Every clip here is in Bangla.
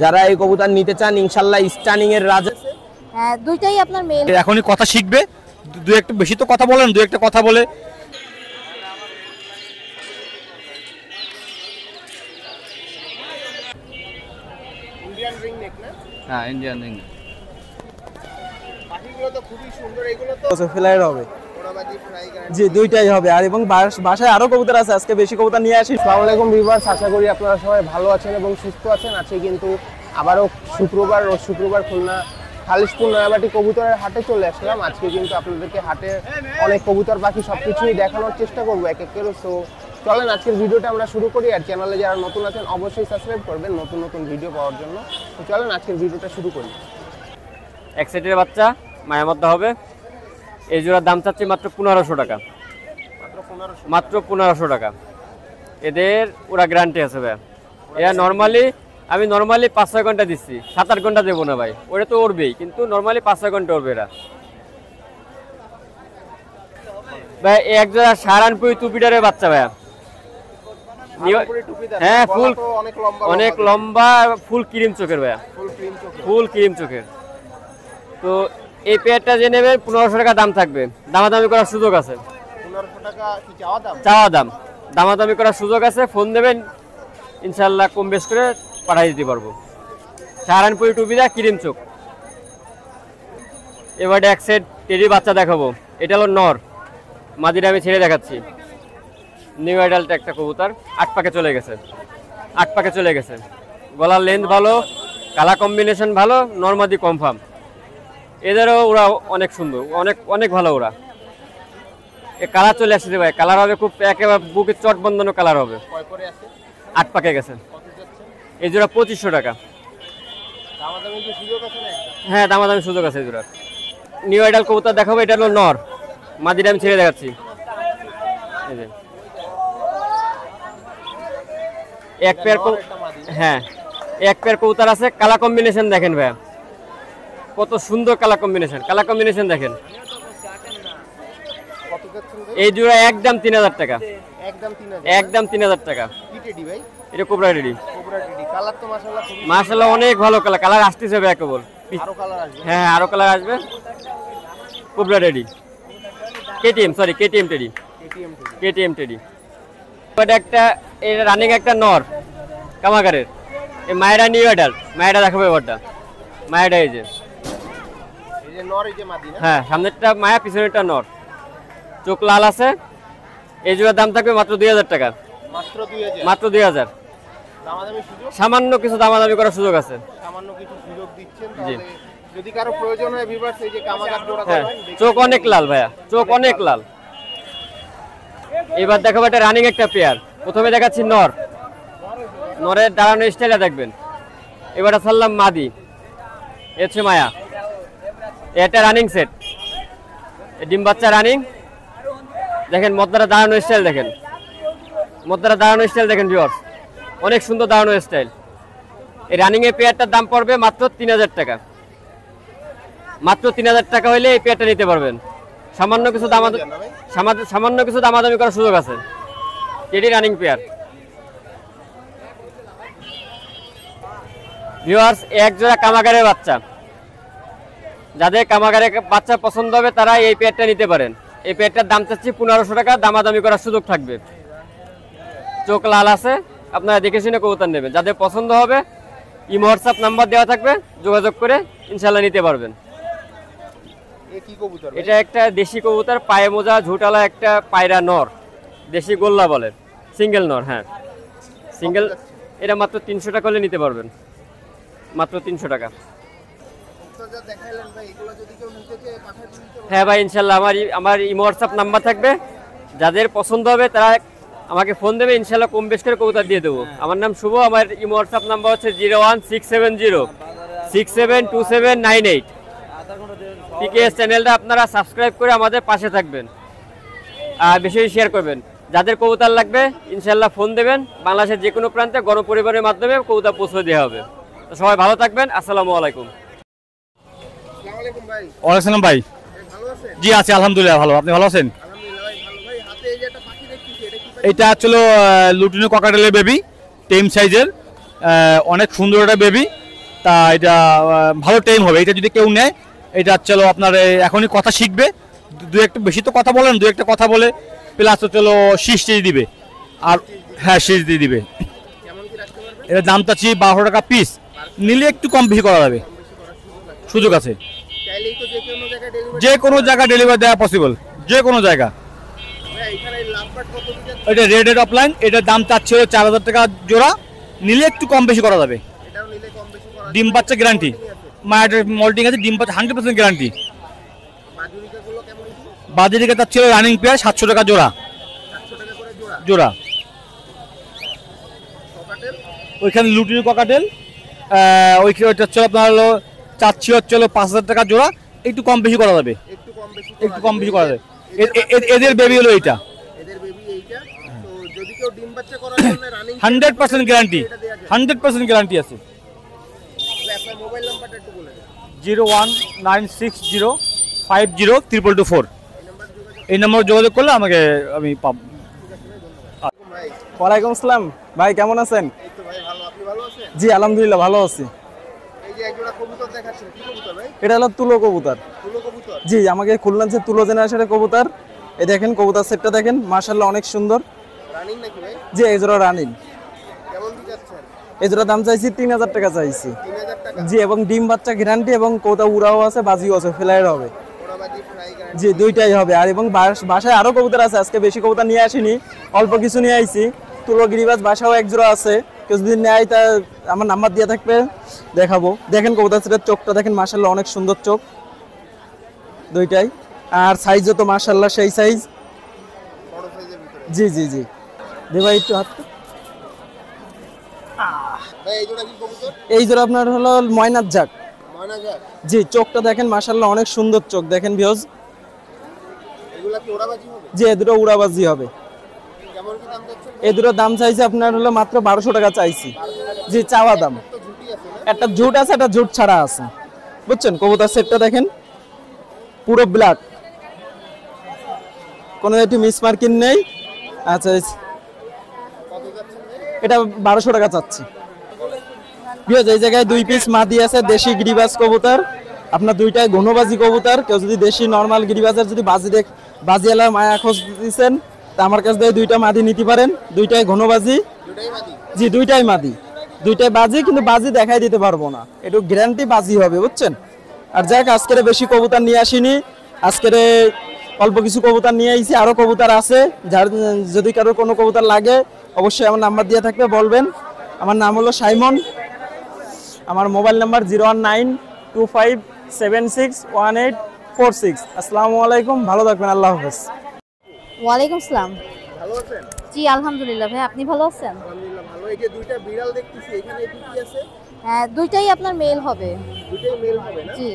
যারা এই কবুতর নিতে চান ইনশাআল্লাহ স্টানিং এর রাজা। হ্যাঁ দুইটাই আপনার মেল। এখনই কথা শিখবে, দু একটা বেশি তো কথা বলেন, দু একটা কথা বলে। ইন্ডিয়ান রিং নেক না? হ্যাঁ ইন্ডিয়ান রিং। পাখিগুলো তো খুবই সুন্দর, এগুলো তো ফ্লাইর হবে। ওড়াবাজি ফ্রাই গ্যারান্টি। জি দুইটাই হবে। আর এবং বাসায় আরো কবুতর আছে, আজকে বেশি কবুতর নিয়ে আসি। আসসালামু আলাইকুম ভিউয়ার্স, আশা করি আপনারা সবাই ভালো আছেন এবং সুস্থ আছেন। আজকে কিন্তু আবারও শুক্রবার খুলনা খালিশপুর নয়াবাটি কবুতরের হাটে চলে আসলাম। আজকে কিন্তু আপনাদেরকে হাটে অনেক কবুতর পাখি সবকিছুই দেখানোর চেষ্টা করবো এক এক করে। সো চলেন আজকের ভিডিওটা আমরা শুরু করি। আর চ্যানেলে যারা নতুন আছেন অবশ্যই সাবস্ক্রাইব করবেন নতুন নতুন ভিডিও পাওয়ার জন্য। তো চলেন আজকের ভিডিওটা শুরু করি। এক সেটের বাচ্চা মায়ের মধ্যে হবে। এই জোড়ার দাম চাচ্ছি মাত্র 1500 টাকা। মাত্র 1500 টাকা। এদের ওরা গ্যারান্টি আছে ভাই। এরা আমি নর্মালি 5-6 ঘন্টা দিচ্ছি, 7-8 ঘন্টা দেবো না ভাই। ওরা তো উড়বেই, কিন্তু নর্মালি 5-6 ঘন্টা উড়বে এরা ভাই। এক জোড়া সারানপুরি টুপিটারের বাচ্চা ভাইয়া। হ্যাঁ ফুল অনেক লম্বা, ফুল ক্রিম চোখের ভাইয়া, ফুল ক্রিম চোখের। তো এই পেয়ারটা যে নেবে 1500 টাকা দাম থাকবে। দামাদামি করার সুযোগ আছে। 1500 টাকা কি চাওয়া দাম, দামাদামি করার সুযোগ আছে। ফোন দেবেন, ইনশাল্লাহ কম বেশ করে পাঠিয়ে দিতে পারবো। সাহারানপুরি টুপিদা ক্রিম চোখ। এবারে এক সেট টেডি বাচ্চা দেখাবো। এটা হলো নর, মাদিরা আমি ছেড়ে দেখাচ্ছি। নিউ অ্যাডাল্ট একটা কবুতর, 8 পাকে চলে গেছে। গলার লেন্থ ভালো, কালার কম্বিনেশন ভালো, নরমাদি কনফার্ম। এদেরও ওরা অনেক সুন্দর, অনেক ভালো ওরা। এ কালার চলে আসছে ভাই, কালার হবে খুব একেবারে বুকের চট বন্ধন কালার হবে। 8 পাকে গেছে। এই জোড়া 2500 টাকা। হ্যাঁ দামাদামি সুযোগ আছে এই জোড়া। নিউ আইডাল কবুতর দেখাবো। এটা হলো নর, মাদিটা আমি ছেড়ে দেখাচ্ছি। এই যে এক পেয়ার কবুতর আছে। কালার কম্বিনেশন দেখেন ভাই, কত সুন্দর কালার কম্বিনেশন দেখেন। এই জোড়া একদম 3000 টাকা। একদম 3000 টাকা। এটা কোবরা রেডি। মাশাআল্লাহ অনেক ভালো কালার আসতেছে ভাই কেবল। হ্যাঁ আরো কালার আসবে। Cobra ready, KTM teddy. এটা একটা রানিং একটা নর কামাগারের। এই মায়েরা নিউ অ্যাডাল্ট, মায়েরা দেখাবে এবারটা। মায়েরা এই যে হ্যাঁ সামনেরটা মায়া, পিছনেরটা নর। চোখ লাল আছে। এই জোড়ার দাম থাকবে মাত্র 2000 টাকা। মাত্র 2000। সামান্য কিছু দামাদামি করার সুযোগ আছে। যদি কারো প্রয়োজন হয় ভিউয়ার্স, এই যে কামাগার জোড়া হ্যাঁ চোখ অনেক লাল ভাইয়া, চোখ অনেক লাল। এবার দেখাবো একটা রানিং একটা পেয়ার। প্রথমে দেখাচ্ছি নরের দাঁড়ানো স্টাইলটা দেখবেন। এবার ছাড়লাম মাদি, এ হচ্ছে মায়া। এটা রানিং সেট, ডিম বাচ্চা রানিং। দেখেন মদ্দারা দাঁড়ানো স্টাইল দেখেন, ভিউয়ার্স অনেক সুন্দর দাঁড়ানো স্টাইল। এই রানিং এর পেয়ারটার দাম পড়বে মাত্র 3000 টাকা। মাত্র 3000 টাকা হইলে এই পেয়ারটা নিতে পারবেন। সামান্য কিছু দামাদামি করার সুযোগ আছে। এটি রানিং পেয়ার। ভিউয়ার্স এক জোড়া কামাগারের বাচ্চা, যাদের কামাগারের বাচ্চা পছন্দ হবে তারা এই পেয়ারটা নিতে পারেন। এই পেয়ারটার দাম চাচ্ছি 1500 টাকা। দামাদামি করার সুযোগ থাকবে। চোখ লাল আছে, আপনারা দেখে শুনে কবুতর নেবেন। যাদের পছন্দ হবে ইমো হোয়াটসঅ্যাপ নাম্বার দেওয়া থাকবে, যোগাযোগ করে ইনশাল্লাহ নিতে পারবেন। এটা একটা দেশি কবুতর, পায়ে মোজা ঝুটালা একটা পায়রা নর, দেশি গোল্লা বলে, সিঙ্গেল নর। হ্যাঁ সিঙ্গেল। এটা মাত্র 300 টাকা হলে নিতে পারবেন। মাত্র 300 টাকা। হ্যাঁ ভাই ইনশাল্লাহ আমার ইমো হোয়াটসঅ্যাপ নাম্বার থাকবে। যাদের পছন্দ হবে তারা আমাকে ফোন দেবে, ইনশাল্লাহ কম বেশ করে কবুতর দিয়ে দেবো। আমার নাম শুভ। আমার ইমো হোয়াটসঅ্যাপ নাম্বার হচ্ছে 01670672798। পিকেএস চ্যানেলটা আপনারা সাবস্ক্রাইব করে আমাদের পাশে থাকবেন আর বেশি শেয়ার করবেন। যাদের কবুতর লাগবে ইনশাল্লাহ ফোন দেবেন। বাংলাদেশের যে কোনো প্রান্তে গণপরিবহনের মাধ্যমে কবুতর পৌঁছে দেওয়া হবে। তো সবাই ভালো থাকবেন। আসসালামু আলাইকুম। ওয়ালাইকুম ভাই। জি আছি আলহামদুলিল্লাহ ভালো। আপনি ভালো আছেন? এটা আসলে লুটিনো ককাটেলের বেবি, টেম সাইজের, অনেক সুন্দর একটা বেবি। তা এটা ভালো টাইম হবে। এটা যদি কেউ নেয়, এটা চলো আপনার এখনই কথা শিখবে, দু একটা বেশি তো কথা বলেন, দু একটা কথা বলে প্লাস তো চলো শীষ দিবে। আর হ্যাঁ, শীষ দিয়ে দিবে। এটা দাম চাচ্ছি 1200 টাকা পিস, নিলে একটু কম বেশি করা যাবে, সুযোগ আছে। যে কোনো জায়গায় ডেলিভারি দেওয়া পসিবল, যে কোনো জায়গা। এটা রেডেড অফলাইন, এটার দাম চাচ্ছিল 4000 টাকা জোড়া, নিলে একটু কম বেশি করা যাবে। ডিম বাচ্চা গ্যারান্টি, মায়ের মল্টিং আছে, ডিম বাচ্চা 100% গ্যারান্টি। বাজারিকা চাচ্ছিল রানিং পেয়ার 700 টাকা জোড়া, জোড়া। ওইখানে লুটির ককাটেল, ওইটা হচ্ছে আপনার হলো চাচ্ছি হচ্ছে 5000 টাকা জোড়া, একটু কম বেশি করা যাবে, একটু কম বেশি করা যাবে। এদের বেবি হলো এইটা, 100% গ্যারান্টি, 100% গ্যারান্টি আছে। 01960502224 এই নম্বর যোগাযোগ করলে আমাকে আমি পাব। ওয়ালাইকুম আসসালাম ভাই, কেমন আছেন? জি আলহামদুলিল্লাহ ভালো আছি। এটা হলো তুলো কবুতর। জি, আমাকে খুলনাতে তুলো জেনারেশনের কবুতর। এই দেখেন কবুতর সেটটা দেখেন, মাশাআল্লাহ অনেক সুন্দর। জি, এই জোড়া রানিং। এই জোড়া দাম চাইছি 3000 টাকা চাইছি। জি, এবং ডিম বাচ্চা গ্যারান্টি, এবং কবুতর উড়াও আছে, বাজিও আছে, ফ্লাইয়ের হবে। জি, দুইটাই হবে। আর এবং বাসায় আরো কবুতর আছে, আজকে বেশি কবুতর নিয়ে আসিনি, অল্প কিছু নিয়ে আইছি। তুলো গিরিবাজ বাসাও এক জোড়া আছে, কেউ যদি নেয় তা আমার নাম্বার দিয়ে থাকবে, দেখাবো। দেখেন কবুতর সেটার চোখটা দেখেন, মাশাআল্লাহ অনেক সুন্দর চোখ দুইটাই। আর সাইজও তো মাশাআল্লাহ সেই সাইজ। জি জি জি, দে ভাই একটু হাত। এই জোড়া আপনার হলো ময়নার জাক। জি, চোখটা দেখেন মাশাআল্লাহ অনেক সুন্দর চোখ দেখেন ভিউজ। জি, এ দুটো উড়াবাজি হবে। এ দুটো দাম চাইছে আপনার হলো মাত্র 1200 টাকা চাইছি। জি, চাওয়া দাম। একটা ঝুট আছে, একটা ঝুট ছাড়া আছে, বুঝছেন? কবুতর সেটটা দেখেন পুরো ব্ল্যাক, কোনো একটু মিস মার্কিং নেই। আচ্ছা, এটা 1200 টাকা চাচ্ছি। এই জায়গায় 2 পিস মাদি আছে, দেশি গিরিবাজ কবুতর। আপনার দুইটাই ঘনবাজি কবুতর। কেউ যদি দেশি নর্মাল গিরিবাজের যদি বাজিওয়ালা মায়া খোঁজ দিচ্ছেন, তা আমার কাছ থেকে দুইটা মাদি নিতে পারেন। দুইটাই ঘনবাজি। জি, দুইটাই মাদি, দুইটাই বাজি, কিন্তু বাজি দেখাই দিতে পারবো না, একটু গ্যারান্টি বাজি হবে, বুঝছেন? আর যাক, আজকের বেশি কবুতর নিয়ে আসিনি, আজকের অল্প কিছু কবুতর নিয়ে আইছি, আরো কবুতর আছে। যার যদি কারো কোনো কবুতর লাগে অবশ্যই আমার নাম্বার দিয়ে থাকবে, বলবেন। আমার নাম হলো সাইমন, আমার মোবাইল নাম্বার 01925761846। আসসালামু আলাইকুম, ভালো থাকবেন, আল্লাহ হাফেজ। ওয়ালাইকুম আসসালাম। ভালো আছেন? জি আলহামদুলিল্লাহ ভাই, আপনি ভালো আছেন? আলহামদুলিল্লাহ ভালো। এই যে দুইটা বিড়াল দেখতেছি, এখানে কি কি আছে? হ্যাঁ, দুইটাই আপনার মেল হবে। দুইটাই মেল হবে না? জি,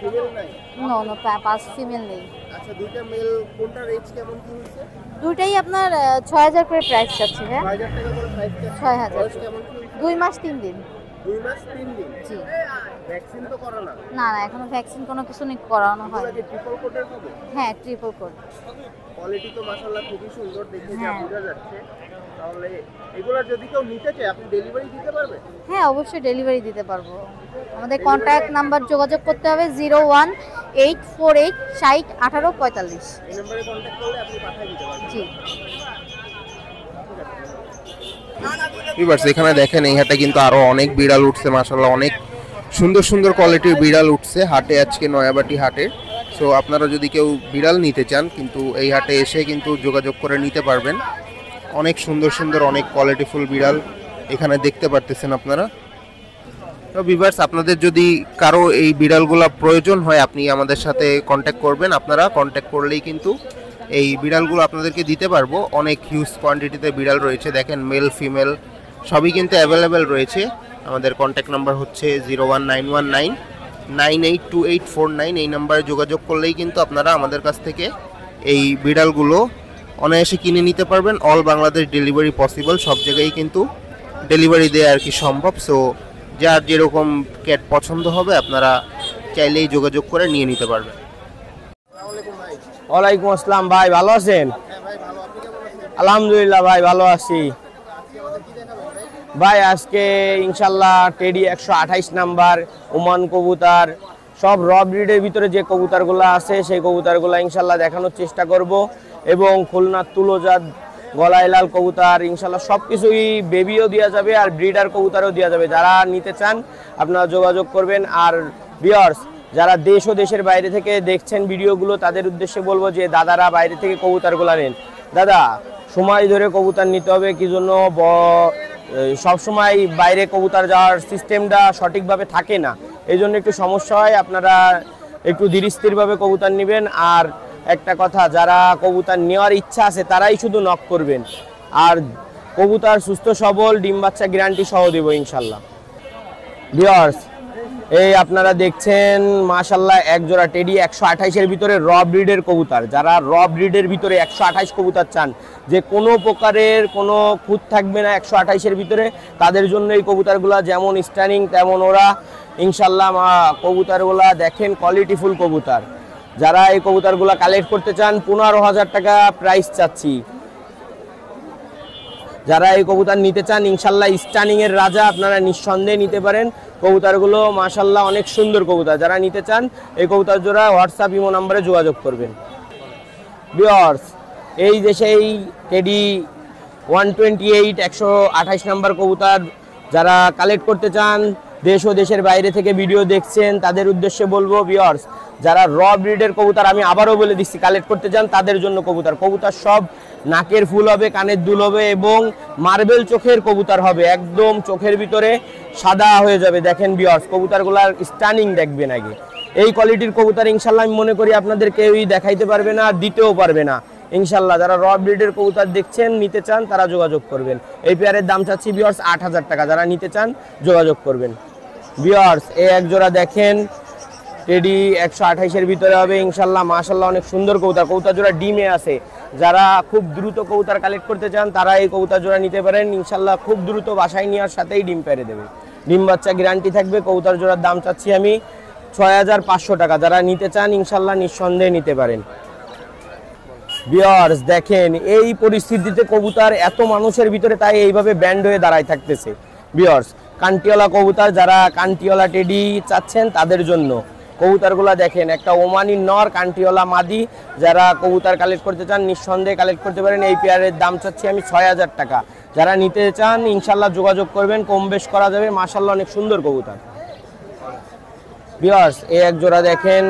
ফিমেল নাই? নো নো, পাঁচ ফিমেল নেই। আচ্ছা, দুইটা মেল, কোনটা রেঞ্জ কেমন কি হইছে? দুইটাই আপনার 6000 করে প্রাইস চাচ্ছি। হ্যাঁ, 6000 টাকা করে প্রাইস আছে। 6000। বয়স কেমন কি হইছে? 2 মাস 3 দিন। 2 মাস 3 দিন? জি। ভ্যাকসিন তো করা না? না না, এখনো ভ্যাকসিন কোনো কিছু করানো হয়। এগুলা কি ট্রিপল কোটের হবে? হ্যাঁ, ট্রিপল কোড। কোয়ালিটি তো মাশাআল্লাহ খুবই সুন্দর, দেখে যা হ্যাঁ। বোঝা যাচ্ছে। তাহলে এগুলা যদি কেউ নিতে চায়, আপনি ডেলিভারি দিতে পারবেন? হ্যাঁ, অবশ্যই ডেলিভারি দিতে পারবো। আমাদের কন্ট্যাক্ট নাম্বার যোগাযোগ করতে হবে 01848601845। এই নম্বরে কন্ট্যাক্ট করলে আপনি পাঠিয়ে দিতে পারবেন। জি। ভিউয়ার্স, এখানে দেখেন এই হাটে কিন্তু আরো অনেক বিড়াল উঠছে, মাশাআল্লাহ অনেক সুন্দর সুন্দর কোয়ালিটির বিড়াল উঠছে হাটে আজকে, নয়াবাটি হাটে। সো আপনারা যদি কেউ বিড়াল নিতে চান, কিন্তু এই হাটে এসে কিন্তু যোগাযোগ করে নিতে পারবেন। অনেক সুন্দর সুন্দর, অনেক কোয়ালিটিফুল বিড়াল এখানে দেখতে পারতেছেন আপনারা। তো ভিউয়ার্স, আপনাদের যদি কারো এই বিড়ালগুলো প্রয়োজন হয়, আপনি আমাদের সাথে কন্ট্যাক্ট করবেন। আপনারা কন্ট্যাক্ট করলেই কিন্তু এই বিড়ালগুলো আপনাদেরকে দিতে পারবো। অনেক হিউজ কোয়ান্টিটিতে বিড়াল রয়েছে, দেখেন মেল ফিমেল সবই কিন্তু অ্যাভেলেবেল রয়েছে। আমাদের কন্ট্যাক্ট নাম্বার হচ্ছে 01919982849। এই নাম্বারে যোগাযোগ করলেই কিন্তু আপনারা আমাদের কাছ থেকে এই বিড়ালগুলো অনায়াসে কিনে নিতে পারবেন। অল বাংলাদেশ ডেলিভারি পসিবল, সব জায়গায় কিন্তু ডেলিভারি দেওয়া আর কি সম্ভব। সো যার যেরকম ক্যাট পছন্দ হবে আপনারা চাইলেই যোগাযোগ করে নিয়ে নিতে পারবেন। ওয়ালাইকুম আসসালাম ভাই, ভালো আছেন? আলহামদুলিল্লাহ ভাই, ভালো আছি। ভাই আজকে ইনশাল্লাহ টেডি 128 নাম্বার ওমান কবুতর সব র ব্রিডের ভিতরে যে কবুতরগুলো আছে সেই কবুতরগুলো ইনশাল্লাহ দেখানোর চেষ্টা করব এবং খুলনার তুলোজাত গলায় লাল কবুতর ইনশাল্লাহ সব কিছুই বেবিও দেওয়া যাবে আর ব্রিডার কবুতরও দেওয়া যাবে। যারা নিতে চান আপনারা যোগাযোগ করবেন। আর ভিউয়ার্স যারা দেশ ও দেশের বাইরে থেকে দেখছেন ভিডিওগুলো তাদের উদ্দেশ্যে বলবো যে দাদারা বাইরে থেকে কবুতরগুলো নেন। দাদা সময় ধরে কবুতর নিতে হবে, কি জন্য সব সময় বাইরে কবুতর যাওয়ার সিস্টেমটা সঠিকভাবে থাকে না, এই জন্য একটু সমস্যা হয়। আপনারা একটু ধীর স্থিরভাবে কবুতর নেবেন। আর একটা কথা, যারা কবুতর নেওয়ার ইচ্ছা আছে তারাই শুধু নক করবেন। আর কবুতর সুস্থ সবল ডিম বাচ্চা গ্যারান্টি সহ দেব ইনশাল্লাহ। ভিউয়ার্স এই আপনারা দেখছেন মাশাল্লাহ এক জোড়া টেডি 128-এর ভিতরে র ব্রিডের কবুতর। যারা র ব্রিডের ভিতরে 128 কবুতর চান, যে কোনো প্রকারের কোনো খুঁত থাকবে না 128-এর ভিতরে, তাদের জন্য এই কবুতরগুলো যেমন স্ট্যান্ডিং তেমন ওরা ইনশাল্লাহ। কবুতরগুলা দেখেন কোয়ালিটিফুল কবুতর। যারা এই কবুতরগুলো কালেক্ট করতে চান 15,000 টাকা প্রাইস চাচ্ছি। যারা এই কবুতর নিতে চান ইনশাল্লাহ স্টানিং এর রাজা, আপনারা নিঃসন্দেহে নিতে পারেন। কবুতরগুলো মাশাল্লাহ অনেক সুন্দর কবুতর। যারা নিতে চান এই কবুতর জোড়া হোয়াটসঅ্যাপ ইমো নম্বরে যোগাযোগ করবেন। ভিউয়ার্স এই যে সেই টেডি 128 128 নাম্বার কবুতর যারা কালেক্ট করতে চান, দেশ ও দেশের বাইরে থেকে ভিডিও দেখছেন তাদের উদ্দেশ্যে বলবো ভিউয়ার্স যারা র ব্রিডের কবুতর, আমি আবারও বলে দিচ্ছি, কালেক্ট করতে চান তাদের জন্য কবুতর। কবুতর সব নাকের ফুল হবে, কানের দুল হবে এবং মার্বেল চোখের কবুতর হবে, একদম চোখের ভিতরে সাদা হয়ে যাবে। দেখেন ভিউয়ার্স কবুতরগুলার স্টানিং দেখবেন আগে। এই কোয়ালিটির কবুতর ইনশাল্লাহ আমি মনে করি আপনাদের কেউই দেখাইতে পারবে না, দিতেও পারবে না ইনশাল্লাহ। যারা র ব্রিডের কবুতর দেখছেন নিতে চান তারা যোগাযোগ করবেন। এই পেয়ারের দাম চাচ্ছি ভিউয়ার্স 8,000 টাকা। যারা নিতে চান যোগাযোগ করবেন। ভিউয়ার্স এই এক জোড়া দেখেন টেডি 128-এর ভিতরে হবে ইনশাল্লাহ মাশাল্লাহ অনেক সুন্দর কবুতর। কবুতর জোড়া ডিমে আছে। যারা খুব দ্রুত কবুতর কালেক্ট করতে চান তারা এই কবুতর জোড়া নিতে পারেন ইনশাল্লাহ। খুব দ্রুত বাসায় নেওয়ার সাথেই ডিম পেড়ে দেবে, ডিম বাচ্চা গ্যারান্টি থাকবে। কবুতর জোড়ার দাম চাচ্ছি আমি 6,500 টাকা। যারা নিতে চান ইনশাল্লাহ নিঃসন্দেহে নিতে পারেন। ভিউয়ার্স দেখেন এই পরিস্থিতিতে কবুতর এত মানুষের ভিতরে তাই এইভাবে ব্যান্ড হয়ে দাঁড়ায় থাকতেছে। ভিউয়ার্স কান্টিওয়ালা কবুতর, যারা কান্টিওয়ালা টেডি চাচ্ছেন তাদের জন্য কবুতরগুলা দেখেন, একটা ওমানি নর কান্টিওয়ালা মাদি। যারা কবুতর কালেক্ট করতে চান নিঃসন্দেহে কালেক্ট করতে পারেন। এই পেয়ারের দাম চাচ্ছি আমি 6,000 টাকা। যারা নিতে চান ইনশাল্লাহ যোগাযোগ করবেন, কম বেশ করা যাবে। মাশাল্লাহ অনেক সুন্দর কবুতর। ভিউয়ার্স এই এক জোড়া দেখেন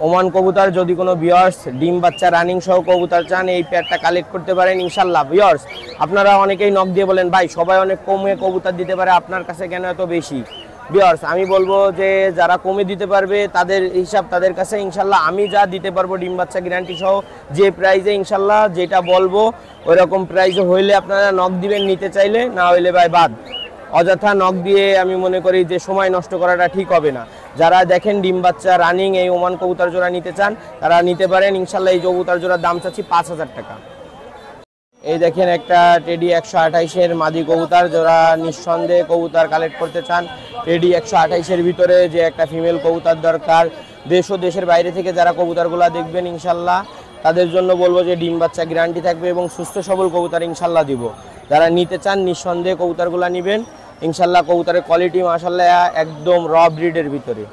ওমান কবুতর। যদি কোনো ভিউয়ার্স ডিম বাচ্চা রানিং সহ কবুতর চান এই পেয়ারটা কালেক্ট করতে পারেন ইনশাল্লাহ। ভিউয়ার্স আপনারা অনেকেই নক দিয়ে বলেন ভাই সবাই অনেক কমে কবুতর দিতে পারে, আপনার কাছে কেন এত বেশি? ভিউয়ার্স আমি বলবো যে যারা কমে দিতে পারবে তাদের হিসাব তাদের কাছে ইনশাল্লাহ। আমি যা দিতে পারবো ডিম বাচ্চা গ্যারান্টি সহ যে প্রাইজে ইনশাল্লাহ যেটা বলবো ওই রকম প্রাইজে হইলে আপনারা নক দিবেন নিতে চাইলে, না হইলে ভাই বাদ। অযথা নক দিয়ে আমি মনে করি যে সময় নষ্ট করাটা ঠিক হবে না। যারা দেখেন ডিম বাচ্চা রানিং এই ওমান কবুতর জোড়া নিতে চান তারা নিতে পারেন ইনশাল্লাহ। এই কবুতর জোড়ার দাম চাচ্ছি 5,000 টাকা। এই দেখেন একটা টেডি 128-এর মাদি কবুতর। যারা নিঃসন্দেহে কবুতর কালেক্ট করতে চান টেডি 128-এর ভিতরে যে একটা ফিমেল কবুতর দরকার, দেশ ও দেশের বাইরে থেকে যারা কবুতরগুলো দেখবেন ইনশাল্লাহ তাদের জন্য বলবো যে ডিম বাচ্চা গ্যারান্টি থাকবে এবং সুস্থ সবল কবুতর ইনশাল্লাহ দিব। যারা নিতে চান নিঃসন্দেহে কবুতরগুলো নেবেন ইনশাল্লাহ। কবুতরের কোয়ালিটি মাশাল্লাহ একদম র ব্রিডের ভিতরে।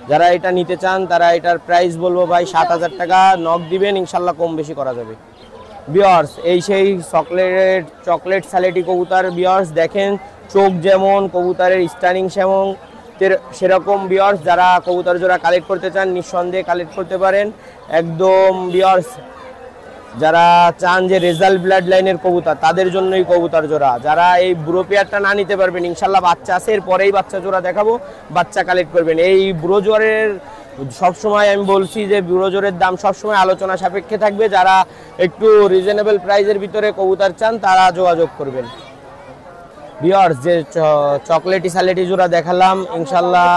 যারা এটা নিতে চান তারা এটার প্রাইস বলবো ভাই 7,000 টাকা। নক দিবেন ইনশাল্লাহ কম বেশি করা যাবে। ভিউয়ার্স এই সেই চকলেট স্যালেটি কবুতর। ভিউয়ার্স দেখেন চোখ যেমন, কবুতরের স্টানিং সেরকম। ভিউয়ার্স যারা কবুতর জোড়া কালেক্ট করতে চান নিঃসন্দেহে কালেক্ট করতে পারেন একদম। ভিউয়ার্স যারা চান যে রেজাল্ট ব্লাড লাইনের কবুতর তাদের জন্যই কবুতর জোড়া। যারা এই ব্রো পেয়ারটা না নিতে পারবেন ইনশাল্লাহ বাচ্চা আছে, এরপরেই বাচ্চা জোড়া দেখাবো, বাচ্চা কালেক্ট করবেন। এই ব্রো জোয়ারের সবসময় আমি বলছি যে ব্রো জোরের দাম সবসময় আলোচনা সাপেক্ষে থাকবে। যারা একটু রিজনেবল প্রাইসের ভিতরে কবুতর চান তারা যোগাযোগ করবেন। ভিউয়ার্স যে চকলেটি স্যালেটি জোড়া দেখালাম ইনশাল্লাহ,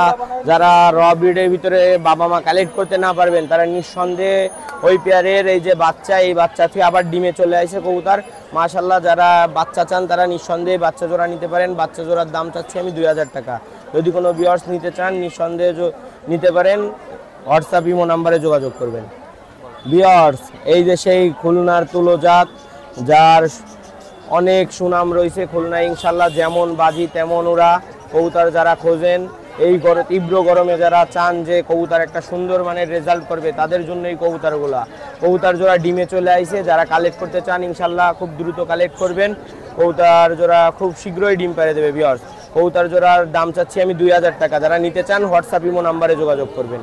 যারা র ব্রিডের ভিতরে বাবা মা কালেক্ট করতে না পারবেন তারা নিঃসন্দেহে ওই পেয়ারের এই যে বাচ্চা, এই বাচ্চা থেকে আবার ডিমে চলে আসে কবুতর মাশাল্লাহ। যারা বাচ্চা চান তারা নিঃসন্দেহে বাচ্চা জোড়া নিতে পারেন। বাচ্চা জোড়ার দাম চাচ্ছি আমি 2,000 টাকা। যদি কোনো ভিউয়ার্স নিতে চান নিঃসন্দেহে নিতে পারেন, হোয়াটসঅ্যাপ ইমো নাম্বারে যোগাযোগ করবেন। ভিউয়ার্স এই যে সেই খুলনার তুলোজাত, যার অনেক সুনাম রয়েছে খুলনায় ইনশাল্লাহ। যেমন বাজি তেমন ওরা কবুতর যারা খোঁজেন, এই তীব্র গরমে যারা চান যে কবুতর একটা সুন্দর মানের রেজাল্ট করবে, তাদের জন্য এই কবুতরগুলা। কবুতর জোড়া ডিমে চলে আইছে, যারা কালেক্ট করতে চান ইনশাল্লাহ খুব দ্রুত কালেক্ট করবেন। কবুতর জোড়া খুব শীঘ্রই ডিম পেড়ে দেবে ভিউয়ার্স। কবুতর জোড়ার দাম চাচ্ছি আমি 2000 টাকা। যারা নিতে চান হোয়াটসঅ্যাপ ইমো নাম্বারে যোগাযোগ করবেন।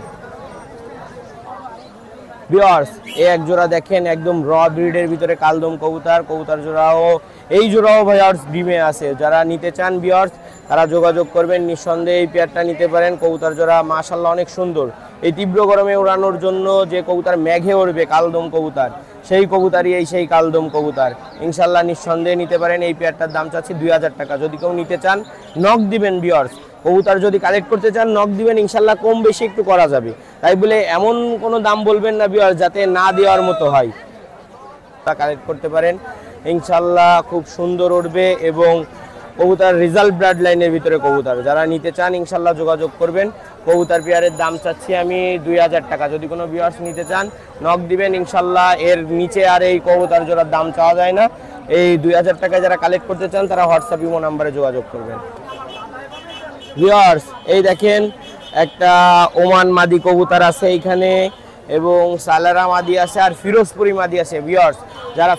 ভিউয়ার্স এই এক জোড়া দেখেন একদম র ব্রিডের ভিতরে কালদম কবুতর। কবুতর জোড়াও এই জোড়াও ভিউয়ার্স ডিমে আছে। যারা নিতে চান ভিউয়ার্স তারা যোগাযোগ করবেন, নিঃসন্দেহে এই পেয়ারটা নিতে পারেন। কবুতর জোড়া মাশাআল্লাহ অনেক সুন্দর। এই তীব্র গরমে উড়ানোর জন্য যে কবুতর মেঘে উড়বে কালদম কবুতর, সেই কবুতরই এই সেই কালদম কবুতর। ইনশাল্লাহ নিঃসন্দেহে নিতে পারেন। এই পেয়ারটার দাম চাচ্ছি 2000 টাকা। যদি কেউ নিতে চান নক দিবেন ভিউয়ার্স। কবুতর যদি কালেক্ট করতে চান নক দিবেন, ইনশাল্লাহ কম বেশি একটু করা যাবে। তাই বলে এমন কোনো দাম বলবেন না ভিউয়ার্স যাতে না দেওয়ার মতো হয়। তা কালেক্ট করতে পারেন ইনশাল্লাহ, খুব সুন্দর উঠবে এবং কবুতর রিজাল্ট ব্লাড লাইনের ভিতরে কবুতর। যারা নিতে চান ইনশাল্লাহ যোগাযোগ করবেন। কবুতর পেয়ারের দাম চাচ্ছি আমি 2000 টাকা। যদি কোনো ভিউয়ার্স নিতে চান নক দিবেন ইনশাল্লাহ। এর নিচে আর এই কবুতর জোড়ার দাম চাওয়া যায় না। এই 2000 টাকায় যারা কালেক্ট করতে চান তারা হোয়াটসঅ্যাপ ইমো নাম্বারে যোগাযোগ করবেন। ভিউয়ার্স এই দেখেন একটা ওমান মাদি কবুতর আছে এইখানে, এবং সালারা মাদি আছে আর ফিরোজপুরি মাদি আছে। ভিউয়ার্স যারা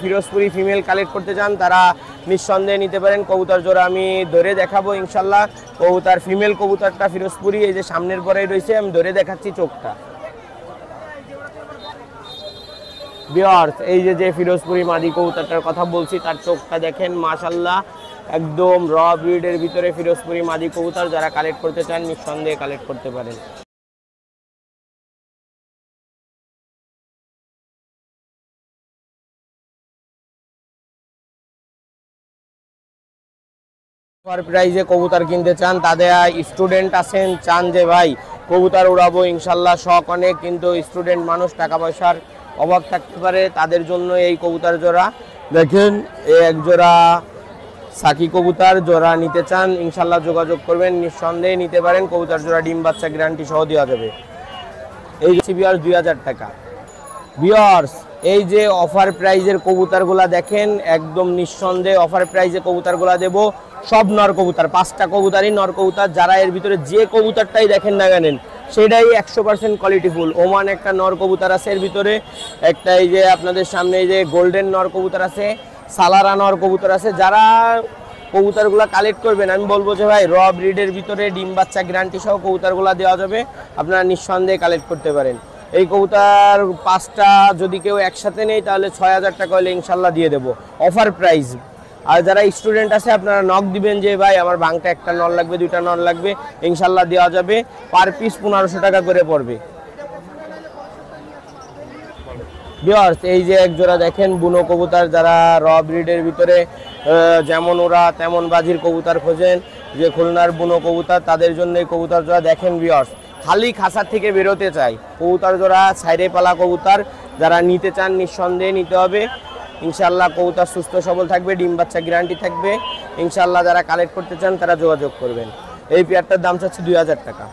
ফিরোজপুরি ফিমেল কালেক্ট করতে চান তারা নিঃসন্দেহে নিতে পারেন। কবুতর জোড়া আমি ধরে দেখাবো ইনশাল্লাহ। কবুতর ফিমেল কবুতরটা ফিরোজপুরি, এই যে সামনের পরেই রয়েছে, আমি ধরে দেখাচ্ছি চোখটা। ভিউয়ার্স এই যে ফিরোজপুরি মাদি কবুতরটার কথা বলছি, তার চোখটা দেখেন মাশাআল্লাহ একদম র ব্রিডের ভিতরে ফিরোজপুরি মাদি কবুতর। যারা কালেক্ট করতে চান নিঃসন্দেহে কালেক্ট করতে পারেন। অফার প্রাইজে কবুতর কিনতে চান, তাদের স্টুডেন্ট আছেন, চান যে ভাই কবুতর উড়াবো ইনশাল্লাহ, শখ অনেক, কিন্তু স্টুডেন্ট মানুষ টাকা পয়সার অভাব থাকতে পারে, তাদের জন্য এই কবুতর জোড়া দেখেন। এই এক জোড়া সাকি কবুতর। জোড়া নিতে চান ইনশাল্লাহ যোগাযোগ করবেন, নিঃসন্দেহে নিতে পারেন। কবুতর জোড়া ডিম বাচ্চা গ্যারান্টি সহ দেওয়া যাবে। এই যে ভিউয়ার্স 2000 টাকা। ভিউয়ার্স এই যে অফার প্রাইজের কবুতরগুলা দেখেন, একদম নিঃসন্দেহে অফার প্রাইজে কবুতরগুলা দেব। সব নর কবুতর, 5টা কবুতরই নর কবুতর। যারা এর ভিতরে যে কবুতরটাই দেখেন না কেন সেটাই 100% কোয়ালিটিফুল। ওমান একটা নর কবুতর আছে এর ভিতরে, একটা এই যে আপনাদের সামনে এই যে গোল্ডেন নর কবুতর আছে, সালারা নর কবুতর আছে। যারা কবুতরগুলা কালেক্ট করবেন আমি বলবো যে ভাই র ব্রিডের ভিতরে ডিম বাচ্চা গ্যারান্টি সহ কবুতরগুলা দেওয়া যাবে, আপনারা নিঃসন্দেহে কালেক্ট করতে পারেন। এই কবুতর 5টা যদি কেউ একসাথে নেই তাহলে 6000 টাকা হলে ইনশাল্লাহ দিয়ে দেবো অফার প্রাইস। আর যারা স্টুডেন্ট আছে আপনারা নক দিবেন যে ভাই আমার বাংটা একটা নর লাগবে, 2টা নর লাগবে, ইনশাল্লাহ দেওয়া যাবে। পার পিস 1500 টাকা করে পড়বে। ভিউয়ার্স এই যে এক জোড়া দেখেন বুনো কবুতর। যারা র ব্রিডের ভিতরে যেমন ওরা তেমন বাজির কবুতর খোঁজেন, যে খুলনার বুনো কবুতর, তাদের জন্য এই কবুতর জোড়া দেখেন। ভিউয়ার্স খালি খাঁচার থেকে বেরোতে চাই কবুতর জোড়া, সাইডে পালা কবুতর। যারা নিতে চান নিঃসন্দেহে নিতে হবে ইনশাল্লাহ। কবুতর সুস্থ সবল থাকবে, ডিম বাচ্চা গ্যারান্টি থাকবে ইনশাল্লাহ। যারা কালেক্ট করতে চান তারা যোগাযোগ করবেন। এই পেয়ারটার দাম চাচ্ছে 2000 টাকা।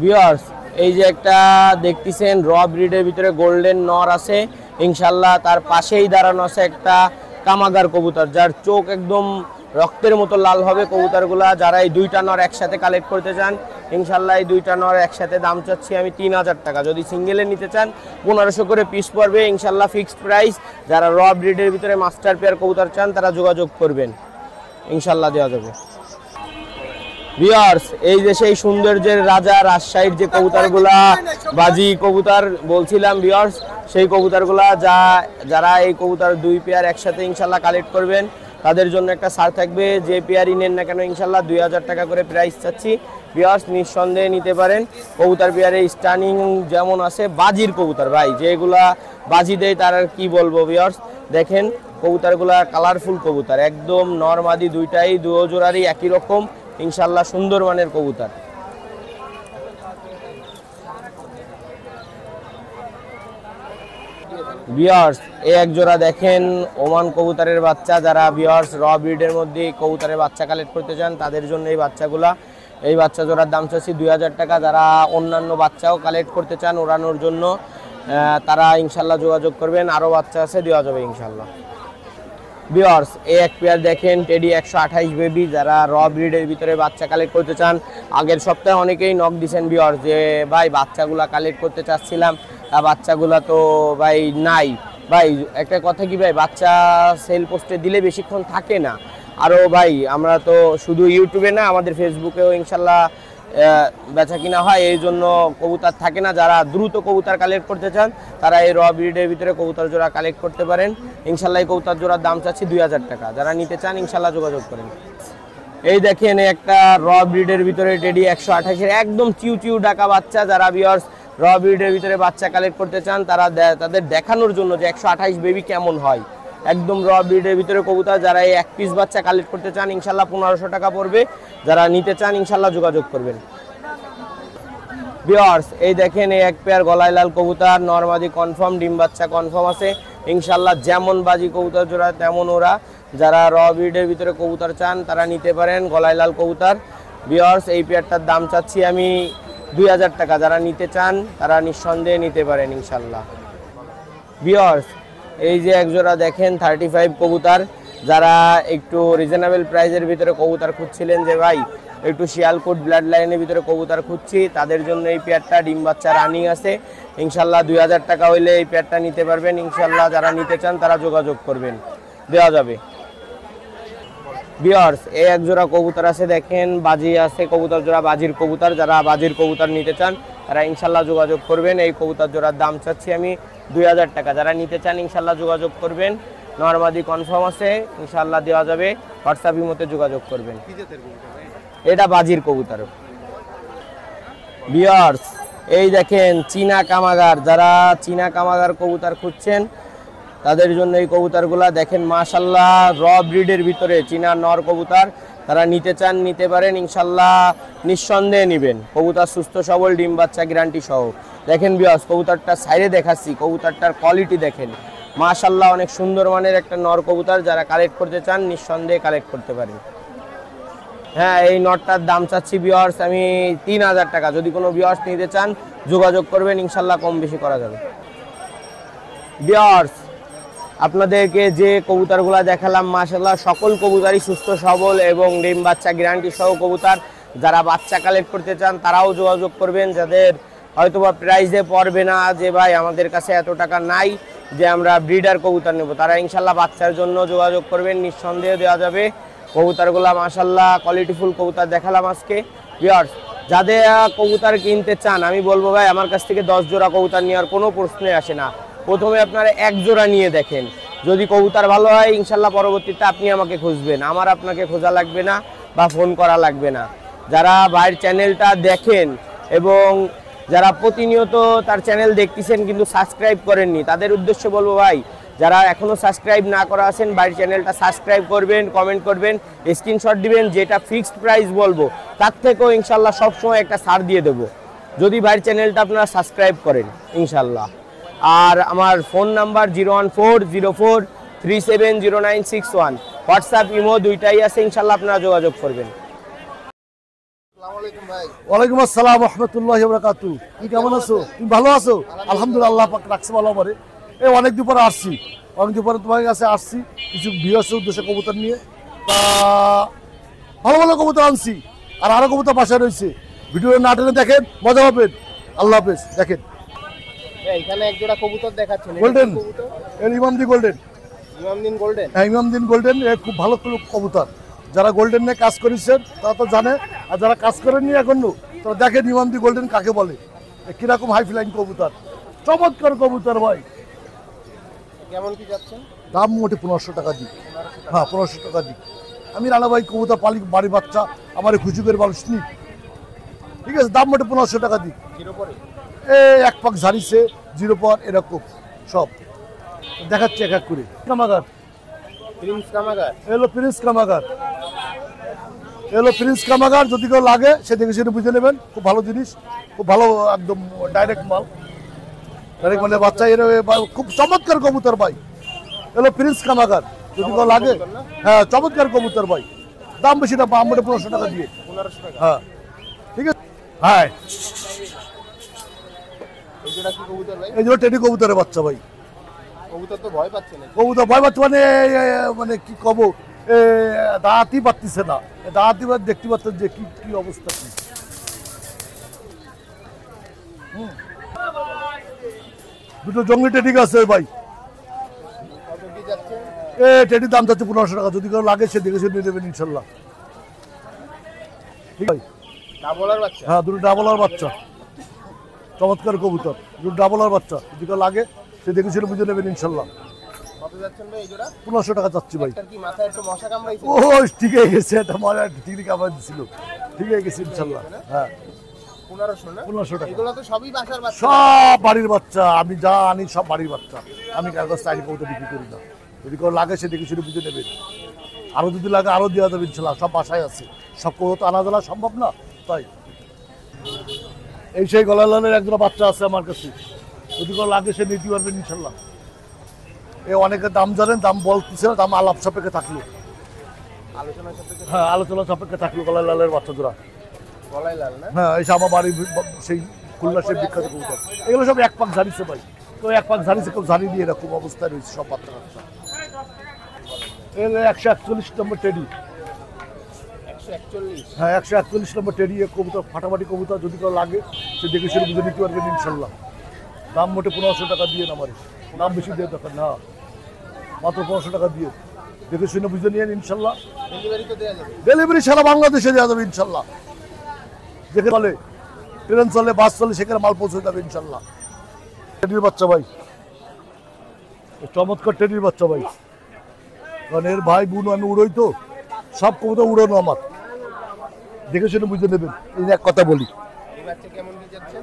ভিউয়ার্স এই যে একটা দেখতেছেন র ব্রিডের ভিতরে গোল্ডেন নর আছে ইনশাল্লাহ। তার পাশেই দাঁড়ানো আছে একটা কামাগার কবুতর, যার চোখ একদম রক্তের মতো লাল হবে কবুতরগুলা। যারা এই 2টা নর একসাথে কালেক্ট করতে চান ইনশাল্লাহ, এই 2টা নর একসাথে দাম চাচ্ছি আমি 3000 টাকা। যদি সিঙ্গেলে নিতে চান 1500 করে পিস পড়বে ইনশাল্লাহ, ফিক্সড প্রাইস। যারা র ব্রিডের ভিতরে মাস্টার পেয়ার কবুতর চান তারা যোগাযোগ করবেন, ইনশাল্লাহ দেওয়া যাবে। ভিউয়ার্স এই যে সেই সৌন্দর্যের রাজা রাজশাহীর যে কবুতরগুলা বাজি কবুতর বলছিলাম ভিউয়ার্স, সেই কবুতরগুলা যারা এই কবুতর 2 পেয়ার একসাথে ইনশাল্লাহ কালেক্ট করবেন তাদের জন্য একটা ছাড় থাকবে। যে পেয়ারই নেন না কেন ইনশাল্লাহ 2000 টাকা করে প্রাইস চাচ্ছি। ভিউয়ার্স নিঃসন্দেহে নিতে পারেন। কবুতর পেয়ারে স্টানিং যেমন আছে বাজির কবুতর ভাই, যেগুলা বাজি দেয় তার আর কি বলবো। ভিউয়ার্স দেখেন কবুতরগুলা কালারফুল কবুতর, একদম নরমাদি দুইটাই দুও জোড়ারই একই রকম ইনশাল্লাহ, সুন্দর মানের কবুতর। ভিউয়ার্স এই এক জোড়া দেখেন ওমান কবুতরের বাচ্চা। যারা ভিউয়ার্স র ব্রিডের মধ্যে কবুতরের বাচ্চা কালেক্ট করতে চান তাদের জন্য এই বাচ্চাগুলা। এই বাচ্চা জোড়ার দাম চাচ্ছি 2000 টাকা। যারা অন্যান্য বাচ্চাও কালেক্ট করতে চান ওড়ানোর জন্য তারা ইনশাল্লাহ যোগাযোগ করবেন, আরও বাচ্চা আছে, দেওয়া যাবে ইনশাল্লাহ। ভিউয়ার্স, এই এক পেয়ার দেখেন টেডি 128 বেবি, যারা র ব্রিডের ভিতরে বাচ্চা কালেক্ট করতে চান। আগের সপ্তাহে অনেকেই নক দিয়েছেন ভিউয়ার্স যে ভাই বাচ্চাগুলা কালেক্ট করতে চাচ্ছিলাম, বাচ্চাগুলা তো ভাই নাই। ভাই একটা কথা কি ভাই, বাচ্চা সেল পোস্টে দিলে বেশিক্ষণ থাকে না। আরও ভাই আমরা তো শুধু ইউটিউবে না, আমাদের ফেসবুকেও ইনশাল্লাহ বেচা কিনা হয়, এই জন্য কবুতর থাকে না। যারা দ্রুত কবুতর কালেক্ট করতে চান তারা এই র ব্রিডের ভিতরে কবুতর জোড়া কালেক্ট করতে পারেন ইনশাল্লাহ। এই কবুতর জোড়ার দাম চাচ্ছি 2000 টাকা, যারা নিতে চান ইনশাল্লাহ যোগাযোগ করেন। এই দেখেন একটা র ব্রিডের ভিতরে টেডি 128-এর একদম চিউ চিউ ডাকা বাচ্চা। যারা ভিউয়ার্স র ব্রিডের ভিতরে বাচ্চা কালেক্ট করতে চান তারা তাদের দেখানোর জন্য যে 128 বেবি কেমন হয়, একদম র ব্রিডের ভিতরে কবুতর। যারা এই এক পিস বাচ্চা কালেক্ট করতে চান ইনশাল্লাহ 1500 টাকা পড়বে, যারা নিতে চান ইনশাল্লাহ যোগাযোগ করবেন। ভিউয়ার্স, এই দেখেন এই এক পেয়ার গলায় লাল কবুতর, নরমাদি কনফার্ম, ডিম বাচ্চা কনফার্ম আছে ইনশাল্লাহ। যেমন বাজি কবুতর জোড়া তেমন ওরা। যারা র ব্রিডের ভিতরে কবুতর চান তারা নিতে পারেন গলায় লাল কবুতর। ভিউয়ার্স, এই পেয়ারটার দাম চাচ্ছি আমি 2000 টাকা, যারা নিতে চান তারা নিঃসন্দেহে নিতে পারেন ইনশাল্লাহ। ভিউয়ার্স, এই যে এক জোড়া দেখেন 35 কবুতর, যারা একটু রিজনেবল প্রাইসের ভিতরে কবুতর খুঁজছিলেন যে ভাই একটু শিয়ালকোট ব্লাড লাইনের ভিতরে কবুতর খুঁজছি, তাদের জন্য এই পেয়ারটা ডিম বাচ্চা রানিং আছে ইনশাল্লাহ। 2000 টাকা হইলে এই পেয়ারটা নিতে পারবেন ইনশাল্লাহ। যারা নিতে চান তারা যোগাযোগ করবেন, দেওয়া যাবে। ভিউয়ার্স, এই এক জোড়া কবুতর আছে দেখেন, বাজি আছে কবুতর জোড়া, বাজির কবুতর। যারা বাজির কবুতর নিতে চান তারা ইনশাল্লাহ যোগাযোগ করবেন। এই কবুতর জোড়ার দাম চাচ্ছি আমি 2000 টাকা, যারা নিতে চান ইনশাল্লাহ যোগাযোগ করবেন। নরমাদি কনফার্ম আছে ইনশাল্লাহ, দেওয়া যাবে। হোয়াটসঅ্যাপ ইমোতে যোগাযোগ করবেন। এটা বাজির কবুতর। ভিউয়ার্স, এই দেখেন চীনা কামাগার, যারা চীনা কামাগার কবুতর খুঁজছেন তাদের জন্য এই কবুতরগুলা দেখেন মাশাল্লাহ র ব্রিডের ভিতরে চীনা নর কবুতর। তারা নিতে চান নিতে পারেন ইনশাল্লাহ, নিঃসন্দেহে নেবেন। কবুতর সুস্থ সবল, ডিম বাচ্চা গ্যারান্টি সহ। দেখেন ভিউয়ার্স, কবুতরটা সাইডে দেখাচ্ছি, কবুতরটার কোয়ালিটি দেখেন মাশাল্লাহ, অনেক সুন্দর মানের একটা নর কবুতর। যারা কালেক্ট করতে চান নিঃসন্দেহে কালেক্ট করতে পারেন। হ্যাঁ, এই নটটার দাম চাচ্ছি ভিউয়ার্স আমি 3000 টাকা, যদি কোনো ভিউয়ার্স নিতে চান যোগাযোগ করবেন ইনশাল্লাহ, কম বেশি করা যাবে। ভিউয়ার্স, আপনাদেরকে যে কবুতরগুলো দেখালাম মাশাআল্লাহ সকল কবুতরই সুস্থ সবল এবং ডিম বাচ্চা গ্যারান্টি সহ কবুতর। যারা বাচ্চা কালেক্ট করতে চান তারাও যোগাযোগ করবেন। যাদের হয়তোবা প্রাইজে পড়বে না যে ভাই আমাদের কাছে এত টাকা নাই যে আমরা ব্রিডার কবুতর নেব, তারা ইনশাল্লাহ বাচ্চার জন্য যোগাযোগ করবেন, নিঃসন্দেহে দেওয়া যাবে। কবুতরগুলো মাশাআল্লাহ কোয়ালিটিফুল কবুতর দেখালাম আজকে। ভিউয়ার্স, যাদের কবুতর কিনতে চান আমি বলবো ভাই আমার কাছ থেকে 10 জোড়া কবুতর নেওয়ার কোনো প্রশ্নই আসে না। প্রথমে আপনারা 1 জোড়া নিয়ে দেখেন, যদি কবুতর ভালো হয় ইনশাল্লাহ পরবর্তীতে আপনি আমাকে খুঁজবেন, আমার আপনাকে খোঁজা লাগবে না বা ফোন করা লাগবে না। যারা ভাইয়ের চ্যানেলটা দেখেন এবং যারা প্রতিনিয়ত তার চ্যানেল দেখতেছেন কিন্তু সাবস্ক্রাইব করেননি, তাদের উদ্দেশ্যে বলবো ভাই যারা এখনও সাবস্ক্রাইব না করা আছেন ভাইয়ের চ্যানেলটা সাবস্ক্রাইব করবেন, কমেন্ট করবেন, স্ক্রিনশট দিবেন, যেটা ফিক্সড প্রাইস বলবো তার থেকেও ইনশাল্লাহ সবসময় একটা ছাড় দিয়ে দেবো যদি ভাইয়ের চ্যানেলটা আপনারা সাবস্ক্রাইব করেন ইনশাল্লাহ। আর আমার ফোন নাম্বার 01404370961, হোয়াটসঅ্যাপ ইমো দুইটাই আছে ইনশাল্লাহ, আপনারা যোগাযোগ করবেন। ওয়ালাইকুম আসসালাম রহমতুল্লাহ বরকাতু। কি কেমন আছো? তুমি ভালো আছো? আলহামদুলিল্লাহ, আল্লাহ পাক রাখছে ভালো আমারে। এই অনেকদিন পরে আসছি, অনেকদিন পরে তোমার কাছে আসছি কিছু ভিউয়ার্সের উদ্দেশ্যে কবুতর নিয়ে। তা ভালো ভালো কবুতর আনছি, আর আরো কবুতর বাসায় রয়েছে। ভিডিও না টেনে দেখেন, মজা পাবেন। আল্লাহ হাফেজ। দেখেন এখানে এক জোড়া কবুতর দেখাচ্ছেন, গোল্ডেন, ইমামদি গোল্ডেন। ইমামদিন গোল্ডেন? হ্যাঁ, ইমামদিন গোল্ডেন। এ খুব ভালো কবুতর। যারা গোল্ডেন নিয়ে কাজ করেছেন তারা তো জানে, আর যারা কাজ করেননি এখনো তারা দেখেন ইমামদি গোল্ডেন কাকে বলে। কিরকম হাই ফ্লাইং কবুতর, চমৎকার কবুতর ভাই। কেমন কি যাচ্ছেন দাম? মোটে 1500 টাকা দিই। হ্যাঁ, 1500 টাকা দিই। আমি রানা ভাই কবুতর পালি, বাড়ি বাচ্চা আমার খুশি করে মানুষ নি, ঠিক আছে। দাম মোটে 1500 টাকা দিই। এক পাক ঝাড়িছে, 0 পর এরকম সব দেখাচ্ছে এক এক করে। কামাগার, প্রিন্স কামাগার, এলো প্রিন্স কামাগার, এলো প্রিন্স কামাগার। যদি কেউ লাগে সে দেখে সেটা বুঝে নেবেন। খুব ভালো জিনিস, খুব ভালো, একদম ডাইরেক্ট মাল, ডাইরেক্ট মানে বাচ্চা। এর খুব চমৎকার কবুতর ভাই, এলো প্রিন্স কামাগার। যদি কেউ লাগে, হ্যাঁ চমৎকার কবুতর ভাই। দাম বেশি না, 1500 টাকা দিয়ে। হ্যাঁ ঠিক আছে। হ্যাঁ এই জোড়া কি কবুতর ভাই? এই জন্য টেডি কবুতরের বাচ্চা ভাই। কবুতর তো ভয় পাচ্ছে না। কবুতর ভয় পাচ্ছে মানে মানে কি কব, দাঁতই পারতেছে না। দাঁতই দেখতে পাচ্ছেন যে কি কি অবস্থা কি। দুটো জঙ্গলি টেডি আছে ভাই। কত কি যাচ্ছে? টেডির দাম যাচ্ছে 1500 টাকা। যদি কেউ লাগে সে দেখে শুনে নেবেন ইনশাল্লাহ। ঠিক ভাই? ডাবলার বাচ্চা? হ্যাঁ, দুটো ডাবলার বাচ্চা, চমৎকার কবুতর, দুটো ডাবলার বাচ্চা। যদি কেউ লাগে সে দেখে শুনে বুঝে নেবেন ইনশাল্লাহ। কত যাচ্ছেন ভাই এই জোড়া? 1500 টাকা যাচ্ছি ভাই। একটার কি মাথায় একটু মশা কামড়াইছে? ও ঠিক হয়ে গেছে, এটা মজা ঠিকই কামড় দিছিল। ঠিক হয়ে গেছে ইনশাল্লাহ। হ্যাঁ 1500 না? 1500 টাকা। এগুলো তো সবই বাসার বাচ্চা। সব বাড়ির বাচ্চা, আমি যা আনি সব বাড়ির বাচ্চা। আমি কাগজ চাইনি কবুতর বিক্রি করি না। যদি কেউ লাগে সে দেখে শুনে বুঝে নেবেন। আরো যদি লাগে আরো দেওয়া যাবে ইনশাল্লাহ। সব বাসায় আছে, সব কবুতর তো আনা জানা সম্ভব না। তাই এই সেই গলা লালের একজন বাচ্চা আছে আমার কাছে, যদি কেউ লাগে সে নিতে পারবেন ইনশাল্লাহ। অনেকে দাম জানেন, দাম বলতেছে না, দাম আলাপ সাপেক্ষে থাকলো। আলোচনার সাপেক্ষে? হ্যাঁ, আলোচনা সাপেক্ষে থাকলো। গলা লালের বাচ্চা জোড়া। গলায় লাল না? হ্যাঁ, এই আমার বাড়ির সেই খুলনা সেই বিখ্যাত কবুতর। এগুলো সব এক পাক ঝাড়িছে ভাই। কেউ এক পাক ঝাড়িছে, কেউ ঝাড়ি দিয়ে এরকম অবস্থায় রয়েছে সব বাচ্চা বাচ্চা। 141 নম্বর টেডি। 141? হ্যাঁ, 141 নম্বর টেডি। কবুতর ফাটাফাটি কবুতর, যদি কেউ লাগে সে দেখে শুনে বুঝে নিতে পারবেন ইনশাল্লাহ। দাম মোটে 1500 টাকা দিয়ে না, মানে দাম বেশি দিয়ে দরকার না, মাত্র 1500 টাকা দিয়ে দেখে শুনে বুঝে নিয়ে ইনশাল্লাহ। ডেলিভারি তো দেওয়া যাবে? ডেলিভারি সারা বাংলাদেশে দেওয়া যাবে ইনশাল্লাহ। যেখানে চলে, ট্রেন চলে, বাস চলে, সেখানে মাল পৌঁছে যাবে ইনশাল্লাহ। টেডির বাচ্চা ভাই, চমৎকার টেডির বাচ্চা ভাই। কারণ এর ভাই বোন আমি উড়োই তো, সব কবুতর উড়ানো আমার। দেখে শুনে বুঝে নেবেন। এই এক কথা বলি, এই বাচ্চা কেমন কি যাচ্ছে?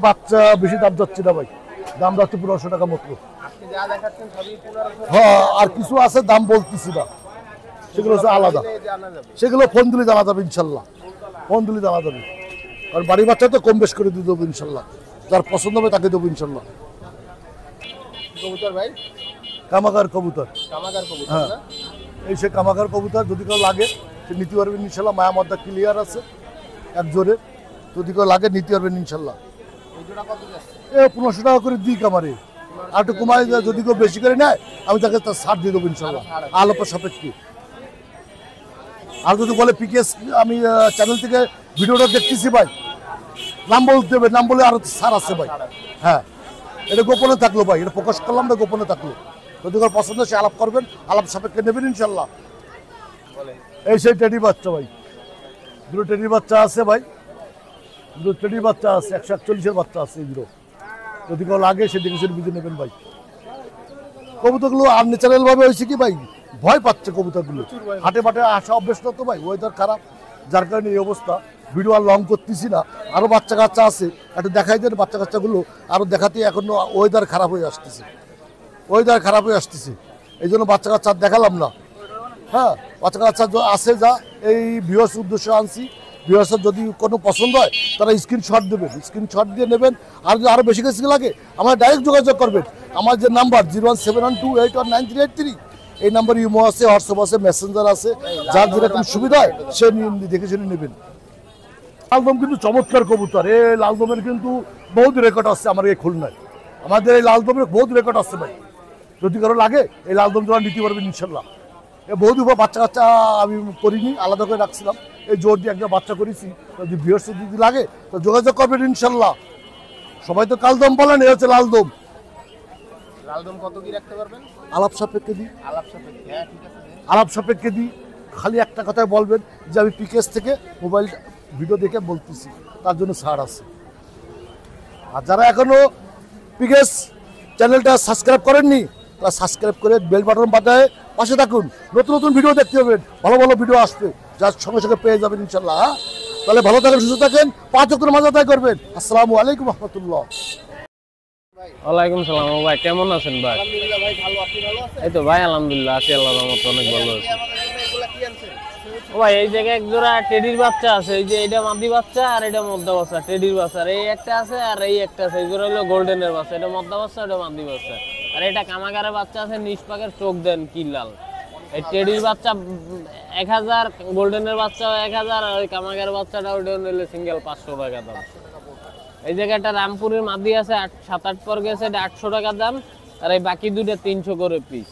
বাচ্চা বেশি দাম যাচ্ছে না ভাই, দাম যাচ্ছে 1500 টাকা মতো। আপনি যা দেখাচ্ছেন সবই 1500? হ্যাঁ, আর কিছু আছে দাম বলতেছি না, সেগুলো হচ্ছে আলাদা। জানা যাবে? সেগুলো ফোন দিলে জানা যাবে ইনশাল্লাহ। ফোন দিলে জানা যাবে, কারণ বাড়ির বাচ্চা তো কম বেশ করে দিয়ে দেবো ইনশাল্লাহ। যার পছন্দ হবে তাকে দেবো ইনশাল্লাহ। কবুতর ভাই? কামাগার কবুতর। কামাগার কবুতর হ্যাঁ, না? এই সে কামাগার কবুতর। যদি কেউ লাগে সে নিতে পারবেন ইনশাল্লাহ। মায়া মদ্দা ক্লিয়ার আছে এক জোরে, যদি কেউ লাগে নিতে পারবেন ইনশাল্লাহ। এই জোড়া কত যাচ্ছে? 1500 টাকা করে দিই কামারে। আর একটু কমায় যায়, যদি কেউ বেশি করে নেয় আমি তাকে তার ছাড় দিয়ে দেবো ইনশাল্লাহ, আলোপের সাপেক্ষে। আর যদি বলে পিকেএস আমি চ্যানেল থেকে ভিডিওটা দেখতেছি ভাই, নাম বলতে হবে, নাম বলে আরো ছাড় আছে ভাই। হ্যাঁ, এটা গোপনে থাকলো ভাই, এটা প্রকাশ করলাম না, গোপনে থাকলো। যদি কারো পছন্দ সে আলাপ করবেন, আলাপ সাপেক্ষে নেবেন ইনশাল্লাহ। এই সেই টেডি বাচ্চা ভাই, দুটো টেডি বাচ্চা আছে ভাই, দুটো টেডি বাচ্চা আছে, 141-এর বাচ্চা আছে। এগুলো যদি কেউ লাগে সে দেখে সে বুঝে নেবেন ভাই। কবুতরগুলো আনন্যাচারাল ভাবে হয়েছে কি ভাই, ভয় পাচ্ছে কবুতরগুলো। হাটে বাটে আসা অভ্যেস না তো ভাই, ওয়েদার খারাপ, যার কারণে এই অবস্থা। ভিডিও আর লং করতেছি না, আরও বাচ্চা কাচ্চা আছে, একটু দেখাই দেন বাচ্চা কাচ্চাগুলো। আরও দেখাতে এখন ওয়েদার খারাপ হয়ে আসতেছে, ওয়েদার খারাপ হয়ে আসতেছে, এই জন্য বাচ্চা কাচ্চা আর দেখালাম না। হ্যাঁ, বাচ্চা কাচ্চা আছে যা, এই ভিউয়ার্স উদ্দেশ্যে আনছি। ভিউয়ার্সের যদি কোনো পছন্দ হয় তারা স্ক্রিনশট দেবেন, স্ক্রিনশট দিয়ে নেবেন। আর যদি আরও বেশি কিছু লাগে আমার ডাইরেক্ট যোগাযোগ করবেন। আমার যে নাম্বার 01712819383, এই নাম্বার ইমো আছে, হোয়াটসঅ্যাপ আছে, মেসেঞ্জার আছে, যার যেরকম সুবিধা হয় সে দেখে শুনে নেবেন। লালদম কিন্তু চমৎকার কবুতর। এই লালদমের কিন্তু বহুত রেকর্ড আসছে আমার এই খুলনায়। আমাদের এই লালদমের বহুত রেকর্ড আসছে ভাই, যদি কারো লাগে এই লালদম জোড়া নিতে পারবেন ইনশাল্লাহ। বহুত উপর বাচ্চা কাচ্চা আমি করিনি, আলাদা করে রাখছিলাম, এই জোর দিয়ে একটা বাচ্চা করেছি। যদি ভিউয়ার্স যদি লাগে তো যোগাযোগ করবেন ইনশাল্লাহ। সবাই তো কালদম বলেন, এ হচ্ছে লালদম। লালদম কত কি রাখতে পারবেন? আলাপ সাপেক্ষে দিই, আলাপ সাপেক্ষে? হ্যাঁ ঠিক আছে। আলাপ সাপেক্ষে দিই। খালি একটা কথাই বলবেন যে আমি পিকেএস থেকে মোবাইল ভিডিও দেখে বলতেছি, তার জন্য ছাড় আছে। আর যারা এখনো পিকেএস চ্যানেলটা সাবস্ক্রাইব করেননি তারা সাবস্ক্রাইব করে বেল বাটন বাজায় পাশে থাকুন। নতুন নতুন ভিডিও দেখতে পাবেন, ভালো ভালো ভিডিও আসবে, যার সঙ্গে সঙ্গে পেয়ে যাবেন ইনশাল্লাহ। তাহলে ভালো থাকেন, সুস্থ থাকেন, 5 ওয়াক্ত নামাজ আদায় করবেন। আসসালামু আলাইকুম রহমতুল্লাহ। ওয়ালাইকুম সালাম। ও ভাই কেমন আছেন ভাই? আলহামদুলিল্লাহ ভাই ভালো, আপনি ভালো আছেন? এই তো ভাই আলহামদুলিল্লাহ আছি, আল্লাহর রহমতে অনেক ভালো আছি। আমাদের জন্য এগুলা কি আনছেন? ও ভাই এই জায়গায় এক জোড়া টেডির বাচ্চা আছে, এই যে এটা মাদি বাচ্চা আর এটা মদ্দা বাচ্চা। টেডির বাচ্চা আর এই একটা আছে আর এই একটা আছে, এই জোড়া হলো গোল্ডেনের বাচ্চা, এটা মদ্দা বাচ্চা, এটা মাদি বাচ্চা। আর এটা কামাগারের বাচ্চা আছে, নিষ্পাকের চোখ দেন কি লাল। এই টেডির বাচ্চা 1000, গোল্ডেনের বাচ্চা 1000, আর ওই কামাগারের বাচ্চাটা ওটা নিলে সিঙ্গেল 500 টাকা দাম। এই জায়গাটা রামপুরের মাদি আছে 7-8 পর গেছে, এটা 800 টাকা দাম। আর এই বাকি দুইটা 300 করে পিস।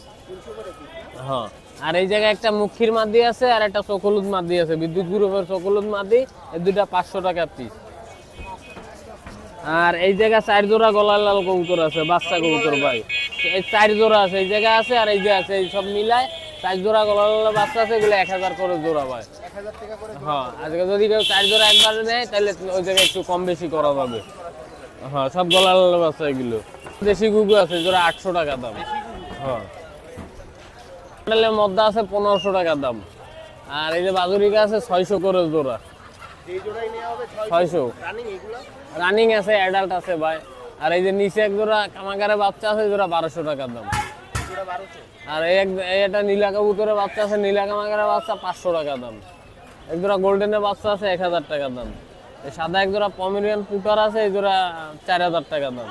হ্যাঁ, আর এই জায়গায় একটা মুখির মাদি আছে আর একটা চকলুদ মাদি আছে, বিদ্যুৎ গ্রুপের চকলুদ মাদি, এই দুইটা 500 টাকা পিস। আর এই জায়গায় 4 জোড়া গলার লাল কবুতর আছে, বাচ্চা কবুতর ভাই। এই 4 জোড়া আছে, এই জায়গায় আছে আর এই যে আছে, এই সব মিলায় 4 জোড়া গলার লাল বাচ্চা আছে, এগুলো 1000 করে জোড়া ভাই। 1000 টাকা করে। হ্যাঁ, আজকে যদি কেউ 4 জোড়া একবারে নেয় তাহলে ওই জায়গায় একটু কম বেশি করা যাবে। হ্যাঁ, সব গলার লাল বাচ্চা এগুলো। দেশি গুগু আছে, জোড়া 800 টাকা দাম। হ্যাঁ, মডেলের মধ্যে আছে 1500 টাকা দাম। আর এই যে বাজুরিকা আছে 600 করে জোড়া। এই জোড়াই নেওয়া হবে 600 রানিং এগুলো। রানিং আছে, অ্যাডাল্ট আছে ভাই। আর এই যে নিচে এক জোড়া কামাকারে বাচ্চা আছে, জোড়া 1200 টাকা দাম। জোড়া 1200। আর এই একটা নীলা কবুতরের বাচ্চা আছে, নীলা কামাকারে বাচ্চা 500 টাকা দাম। এক জোড়া গোল্ডেনের বাচ্চা আছে 1000 টাকা দাম। এই সাদা এক জোড়া পমেরিয়ান পুটার আছে, এই জোড়া 4000 টাকা দাম।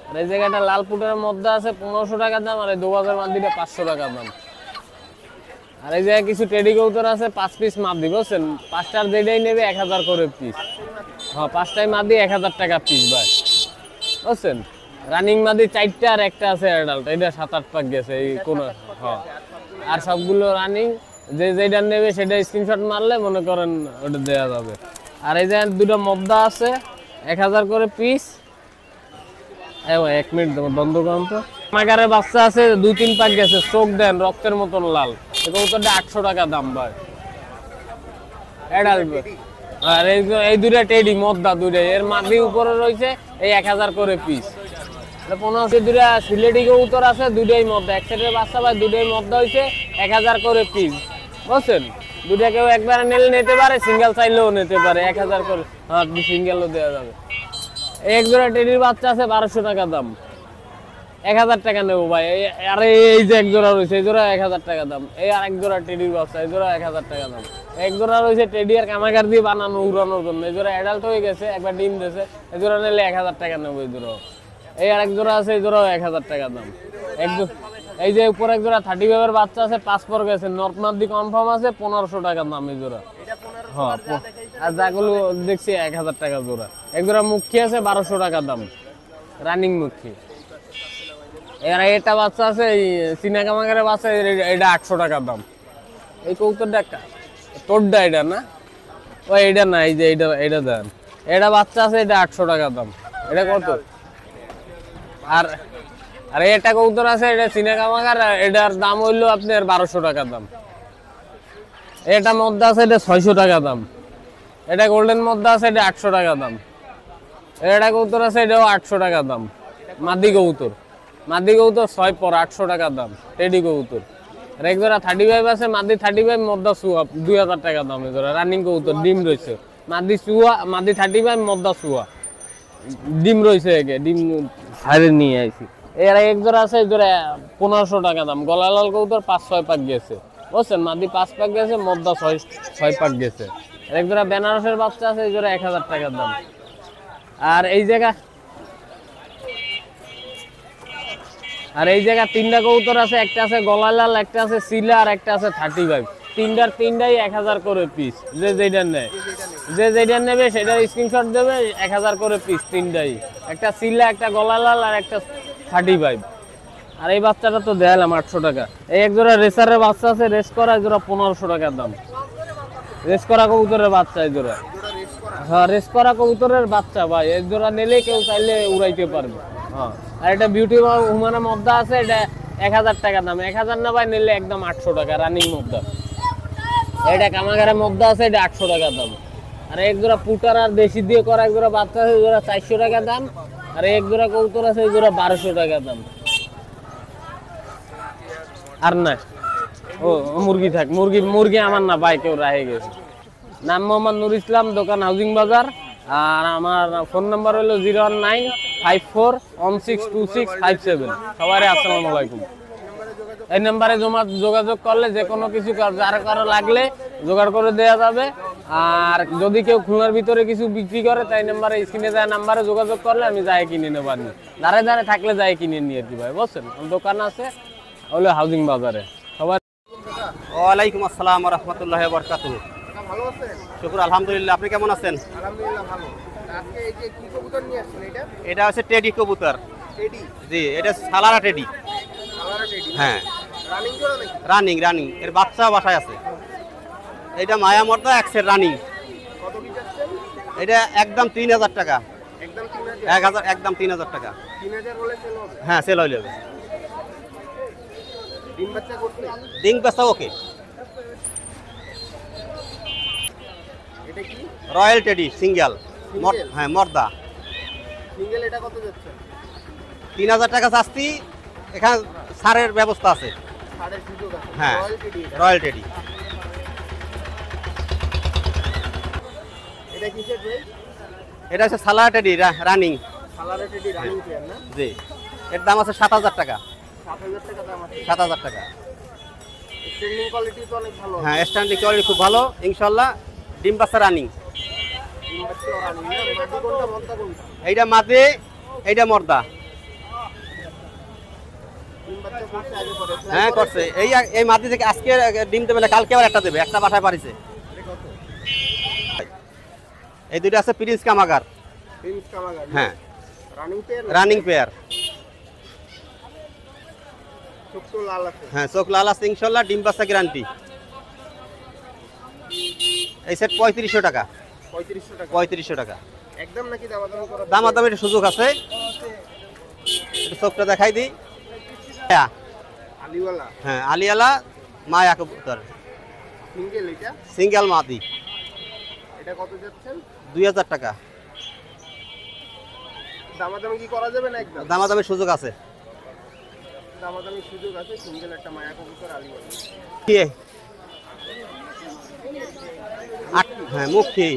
আর এই জায়গাটা লাল পুটারের মধ্যে আছে 1500 টাকা দাম। আর এই দোবাজের মাদিটা 500 টাকা দাম। আর এই জায়গায় কিছু টেডি কবুতর আছে, 5 পিস মাদি, বুঝছেন? 5টার যেটাই নেবে 1000 করে পিস। হ্যাঁ, 5টাই মাদি 1000 টাকা পিস ভাই, বুঝছেন? রানিং মাদি 4টা আর একটা আছে অ্যাডাল্ট, এটা 7-8 পাক গেছে এই কোন। হ্যাঁ, আর সবগুলো রানিং, যে যেটা নেবে সেটা স্ক্রিনশট মারলে মনে করেন ওটা দেওয়া যাবে। আর এই যে দুটো মদ্দা আছে 1000 করে পিস। ভাই 1 মিনিট বন্ধ করুন তো। মাগারের বাচ্চা আছে 2-3 পাক গেছে, চোখ দেন রক্তের মতন লাল, এই কবুতরটা 800 টাকা দাম ভাই, অ্যাডাল্ট। আর এই দুইটা টেডি মদ্দা, দুইটা এর মাদি উপরে রয়েছে, এই 1000 করে পিস। 1500 দুইটা সিলেটি কবুতর আছে, দুইটাই মদ্দা, এক সেটের বাচ্চা ভাই, দুইটাই মদ্দা হয়েছে 1000 করে পিস, বুঝছেন? দুইটা কেউ একবারে নিতে পারে, সিঙ্গেল চাইলেও নিতে পারে, 1000 করে। হ্যাঁ, সিঙ্গেলও দেওয়া যাবে। এক জোড়া টেডির বাচ্চা আছে 1200 টাকা দাম, 1000 টাকা নেবো ভাই। আরে এই যে এক জোড়া রয়েছে, এই জোড়া 1000 টাকা দাম। এই আর এক জোড়া টেডির বাচ্চা, এই জোড়া 1000 টাকা দাম। এক জোড়া রয়েছে টেডি আর কামাকার দিয়ে বানানো, উড়ানোর জন্য, এই জোড়া অ্যাডাল্ট হয়ে গেছে, একবার ডিম দিয়েছে, এই জোড়া নিলে 1000 টাকা নেবো এই জোড়া। এই আর এক জোড়া আছে, এই জোড়াও 1000 টাকা দাম। এই যে উপরে এক জোড়া 35 এর বাচ্চা আছে, 5 পর গেছে, নর্থ দি কনফার্ম আছে, 1500 টাকা দাম এই জোড়া। হ্যাঁ, আর যাগুলো দেখছি 1000 টাকা জোড়া। এক জোড়া মুখী আছে 1200 টাকা দাম, রানিং মুখী। এর এটা বাচ্চা আছে, এই চীনা কামাকারের বাচ্চা, এটা 800 টাকা দাম। এই কৌতরটা তোরটা এটা না, ও এটা না, এই যে এটা দেন, এটা বাচ্চা আছে, এটা 800 টাকা দাম। এটা কত? আর আর এটা কৌতর আছে, এটা চীনা কামাকার, এটার দাম হইলো আপনার 1200 টাকা দাম। এটা মধ্যে আছে, এটা 600 টাকা দাম। এটা গোল্ডেন মধ্যে আছে, এটা 800 টাকা দাম। এটা কৌতর আছে, এটাও 800 টাকা দাম। মাদি কবুতর, মাদি কবুতর 6 পর 800 টাকা দাম, টেডি কবুতর। আর এক জোড়া 35 আছে, মাদি 35, মদ্দা সুয়া 2000 টাকা দাম। এই জোড়া রানিং কবুতর, ডিম রয়েছে, মাদি সুয়া, মাদি 35, মদ্দা সুয়া, ডিম রয়েছে, একে ডিম হারে নিয়ে আইছি। এর এক জোড়া আছে, এই জোড়া 1500 টাকা দাম। গলা লাল কবুতর 5-6 পাক গেছে, বুঝছেন? মাদি 5 পাক গেছে, মদ্দা 6 পাক গেছে। এক জোড়া বেনারসের বাচ্চা আছে, এই জোড়া 1000 টাকা দাম। আর এই জায়গা 3টা কবুতর আছে, একটা আছে গলা লাল, একটা আছে সিলা, আর একটা আছে 35। তিনটাই 1000 করে পিস। যে যেটা নেয়, যে যেটা নেবে সেটার স্ক্রিনশট দেবে, 1000 করে পিস তিনটাই। একটা সিলা, একটা গলা লাল, আর একটা 35। আর এই বাচ্চাটা তো দেখালাম 800 টাকা। এই এক জোড়া রেসারের বাচ্চা আছে, রেস করা, এই জোড়া 1500 টাকা দাম। রেস করা কবুতরের বাচ্চা, এই জোড়া। হ্যাঁ, রেস করা কবুতরের বাচ্চা ভাই, এই জোড়া নিলে কেউ চাইলে উড়াইতে পারবে। হ্যাঁ, আর এটা বিউটি হুমানের মধ্যে আছে, এটা 1000 টাকা দাম। 1000 না ভাই, নিলে একদম 800 টাকা, রানিং মধ্যে। এটা কামাগারের মধ্যে আছে, এটা 800 টাকা দাম। আর এক জোড়া পুটার আর দেশি দিয়ে করা এক জোড়া বাচ্চা আছে, এই জোড়া 400 টাকা দাম। আর এক জোড়া কবুতর আছে, এই জোড়া 1200 টাকা দাম। আর না, ও মুরগি থাক, মুরগি আমার না ভাই, কেউ রাহে গেছে। নাম মোহাম্মদ নুর ইসলাম, দোকান হাউজিং বাজার। আর আমার ফোন নাম্বার হলো 01954162657। সবাই আসসালামু আলাইকুম। এই নাম্বারে যোগাযোগ করলে যে কোনো কিছু যার কারো লাগলে জোগাড় করে দেওয়া যাবে। আর যদি কেউ খুলনার ভিতরে কিছু বিক্রি করে, তাই নাম্বারে, স্ক্রিনে দেওয়া নাম্বারে যোগাযোগ করলে আমি যাই কিনে নেব। দাঁড়ায় দাঁড়ায় থাকলে যাই কিনে নিয়ে কি ভাই, বুঝছেন? দোকান আছে হলো হাউজিং বাজারে। সবাই ওয়ালাইকুম আসসালাম ওয়া রাহমাতুল্লাহি ওয়া বারাকাতুহু। ভালো আছেন? শুকর আলহামদুলিল্লাহ, আপনি কেমন আছেন? আলহামদুলিল্লাহ ভালো। আজকে এই যে কি কবুতর নিয়ে আসছেন এটা? এটা হচ্ছে টেডি কবুতর। টেডি? জি, এটা সালারা টেডি। Colour teddy? হ্যাঁ, রানিং জোড়া নাকি? রানিং। এর বাচ্চা বাসায় আছে। এটা মায়া মর্দা এক্সের রানিং। কত কি যাচ্ছেন? এটা একদম 3000 টাকা। একদম 3000? একদম 3000 টাকা। 3000 বলে সেল হবে? হ্যাঁ, সেল হয়ে যাবে। ডিম বাচ্চা করতে? ডিং বাচ্চা ওকে। এটা কি? Royal teddy single. Single? হ্যাঁ, মর্দা। সিঙ্গেল এটা কত যাচ্ছেন? 3000 টাকা চাচ্ছি। এখানে সারের ব্যবস্থা আছে। ছাড়ের সুযোগ আছে? হ্যাঁ, রয়্যাল টেডি এটা? Royal teddy. এটা কিসের ব্রেড? এটা হচ্ছে সালারা teddy running. Colour teddy running pair না? জি, এর দাম আছে 7000 টাকা। 7000 টাকা দাম আছে? 7000 টাকা। স্ট্যান্ডিং কোয়ালিটি তো অনেক ভালো। হ্যাঁ, স্ট্যান্ডিং কোয়ালিটি খুব ভালো ইনশাআল্লাহ। ডিম বাচ্চা রানিং। ডিম বাচ্চা রানিং না? মাদি কোনটা মদ্দা কোনটা? এইটা মাদে, এইটা মর্দা। ডিম বাচ্চা করছে আগে পরে? হ্যাঁ, করছে। এই মাদি থেকে আজকে ডিম দেবে না, কালকে আবার একটা দেবে। একটা বাসায় পারিছে। এই দুটো আছে প্রিন্স কামাগার। প্রিন্স কামাগার? হ্যাঁ, রানিং পেয়ার? Running pair. চোখ তো লাল আছে? হ্যাঁ, চোখ লাল আছে ইনশাআল্লাহ। ডিম বাচ্চা গ্যারান্টি। এই সেট 3500 টাকা। 3500 টাকা? 3500 টাকা। একদম নাকি দামাদামি করা? দামাদামির সুযোগ আছে। একটু চোখটা দেখাই দিই। আলিওয়ালা? হ্যাঁ, আলিয়ালা মায়া কবুতর। সিঙ্গেল এটা? সিঙ্গেল মাদি। এটা কত যাচ্ছেন? 2000 টাকা। দামাদামি কি করা যাবে না একদম? দামাদামির সুযোগ আছে। দামাদামি সুযোগ আছে। সিঙ্গেল একটা মায়া কবুতর আলিওয়ালা। কি? হ্যাঁ, মুখী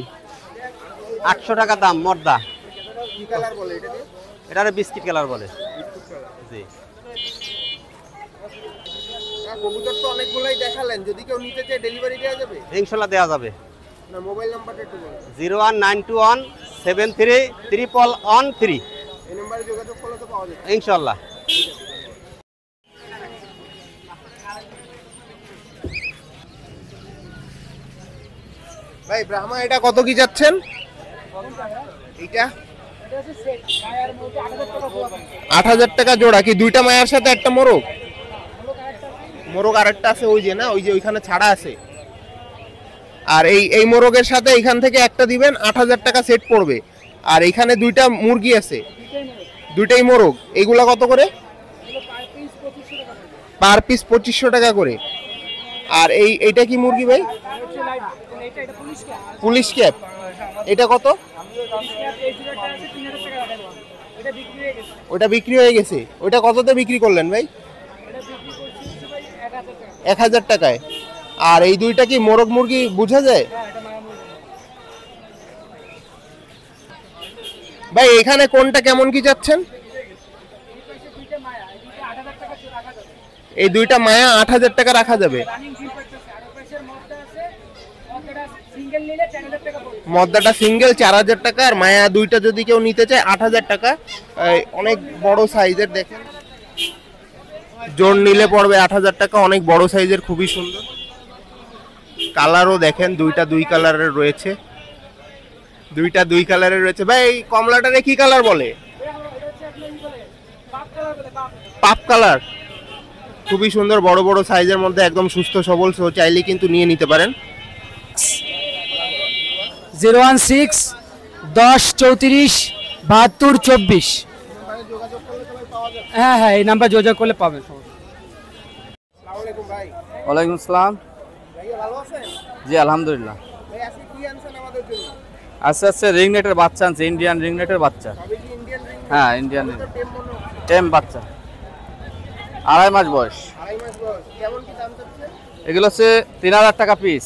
800 টাকা দাম মর্দা। কি কালার বলে এটাকে? এটারে বিস্কিট কালার বলে। Biscuit colour? জি। কবুতর তো অনেকগুলাই দেখালেন, যদি কেউ নিতে চায় ডেলিভারি দেওয়া যাবে? ইনশাআল্লাহ দেওয়া যাবে। না, মোবাইল নাম্বারটা একটু বলুন। 01921731113। এই নম্বরে যোগাযোগ করলে তো পাওয়া যাবে ইনশাআল্লাহ। ভাই ব্রাহ্মা এটা কত কি যাচ্ছেন? এইটা 8000 টাকা জোড়া। কি দুইটা মায়ের সাথে একটা মোরগ? মোরগ আরেকটা আছে ওই যে, না ওই যে ওইখানে ছাড়া আছে। আর এই মোরগের সাথে এইখান থেকে একটা দিবেন, 8000 টাকা সেট পড়বে। আর এইখানে দুইটা মুরগি আছে, দুইটাই মোরগ। এইগুলা কত করে? পার পিস 2500 টাকা করে। আর এইটা কি মুরগি ভাই? Police cap. এটা কত? ওটা বিক্রি হয়ে গেছে। ওটা কততে বিক্রি করলেন ভাই? 1000 টাকায়। আর এই দুইটা কি মোরগ মুরগি বোঝা যায় ভাই? এখানে কোনটা কেমন কি যাচ্ছেন? এই দুইটা মায়া 8000 টাকা রাখা যাবে। মদ্দাটা সিঙ্গেল 4000 টাকা, আর মায়া দুইটা যদি কেউ নিতে চায় 8000 টাকা। অনেক বড় সাইজের, দেখেন জোড় নিলে পড়বে 8000 টাকা। অনেক বড় সাইজের, খুবই সুন্দর। কালারও দেখেন, দুইটা দুই কালারের রয়েছে। দুইটা দুই কালারের রয়েছে। ভাই এই কমলাটারে কি কালার বলে? পাপ কালার। খুবই সুন্দর, বড় বড় সাইজের মধ্যে, একদম সুস্থ সবল। সো চাইলে কিন্তু নিয়ে নিতে পারেন। 016-10-34-72-24। হ্যাঁ হ্যাঁ, এই নাম্বার যোগাযোগ করলে পাবেন। ওয়ালাইকুম আসসালাম। জি আলহামদুলিল্লাহ। আচ্ছা আচ্ছা, রিংনেটের বাচ্চা আনছে, ইন্ডিয়ান রিংনেটের বাচ্চা। হ্যাঁ, ইন্ডিয়ান টেম বাচ্চা, 2.5 মাস বয়স। এগুলো হচ্ছে 3000 টাকা পিস।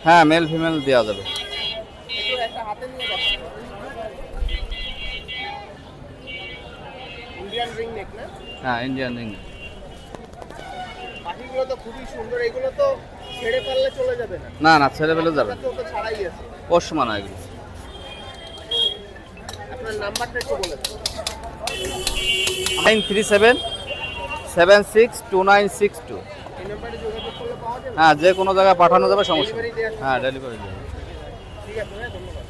হ্যাঁ, মেল ফিমেল দেওয়া যাবে। হ্যাঁ, ইন্ডিয়ান রিংনেট। পাখিগুলো তো খুবই সুন্দর। এগুলো তো ছেড়ে পারলে চলে যাবে না? না না, ছেড়ে পেলে যাবে। তো ছাড়াই আছে। পোষমানা এগুলো। আপনার নাম্বারটা একটু বলেন। 937-762962। এই নাম্বারে যোগাযোগ করলে পাওয়া যাবে? হ্যাঁ, যে কোনো জায়গায় পাঠানো যাবে, সমস্যা নেই। হ্যাঁ, ডেলিভারি যাবে। ঠিক আছে ভাই, ধন্যবাদ।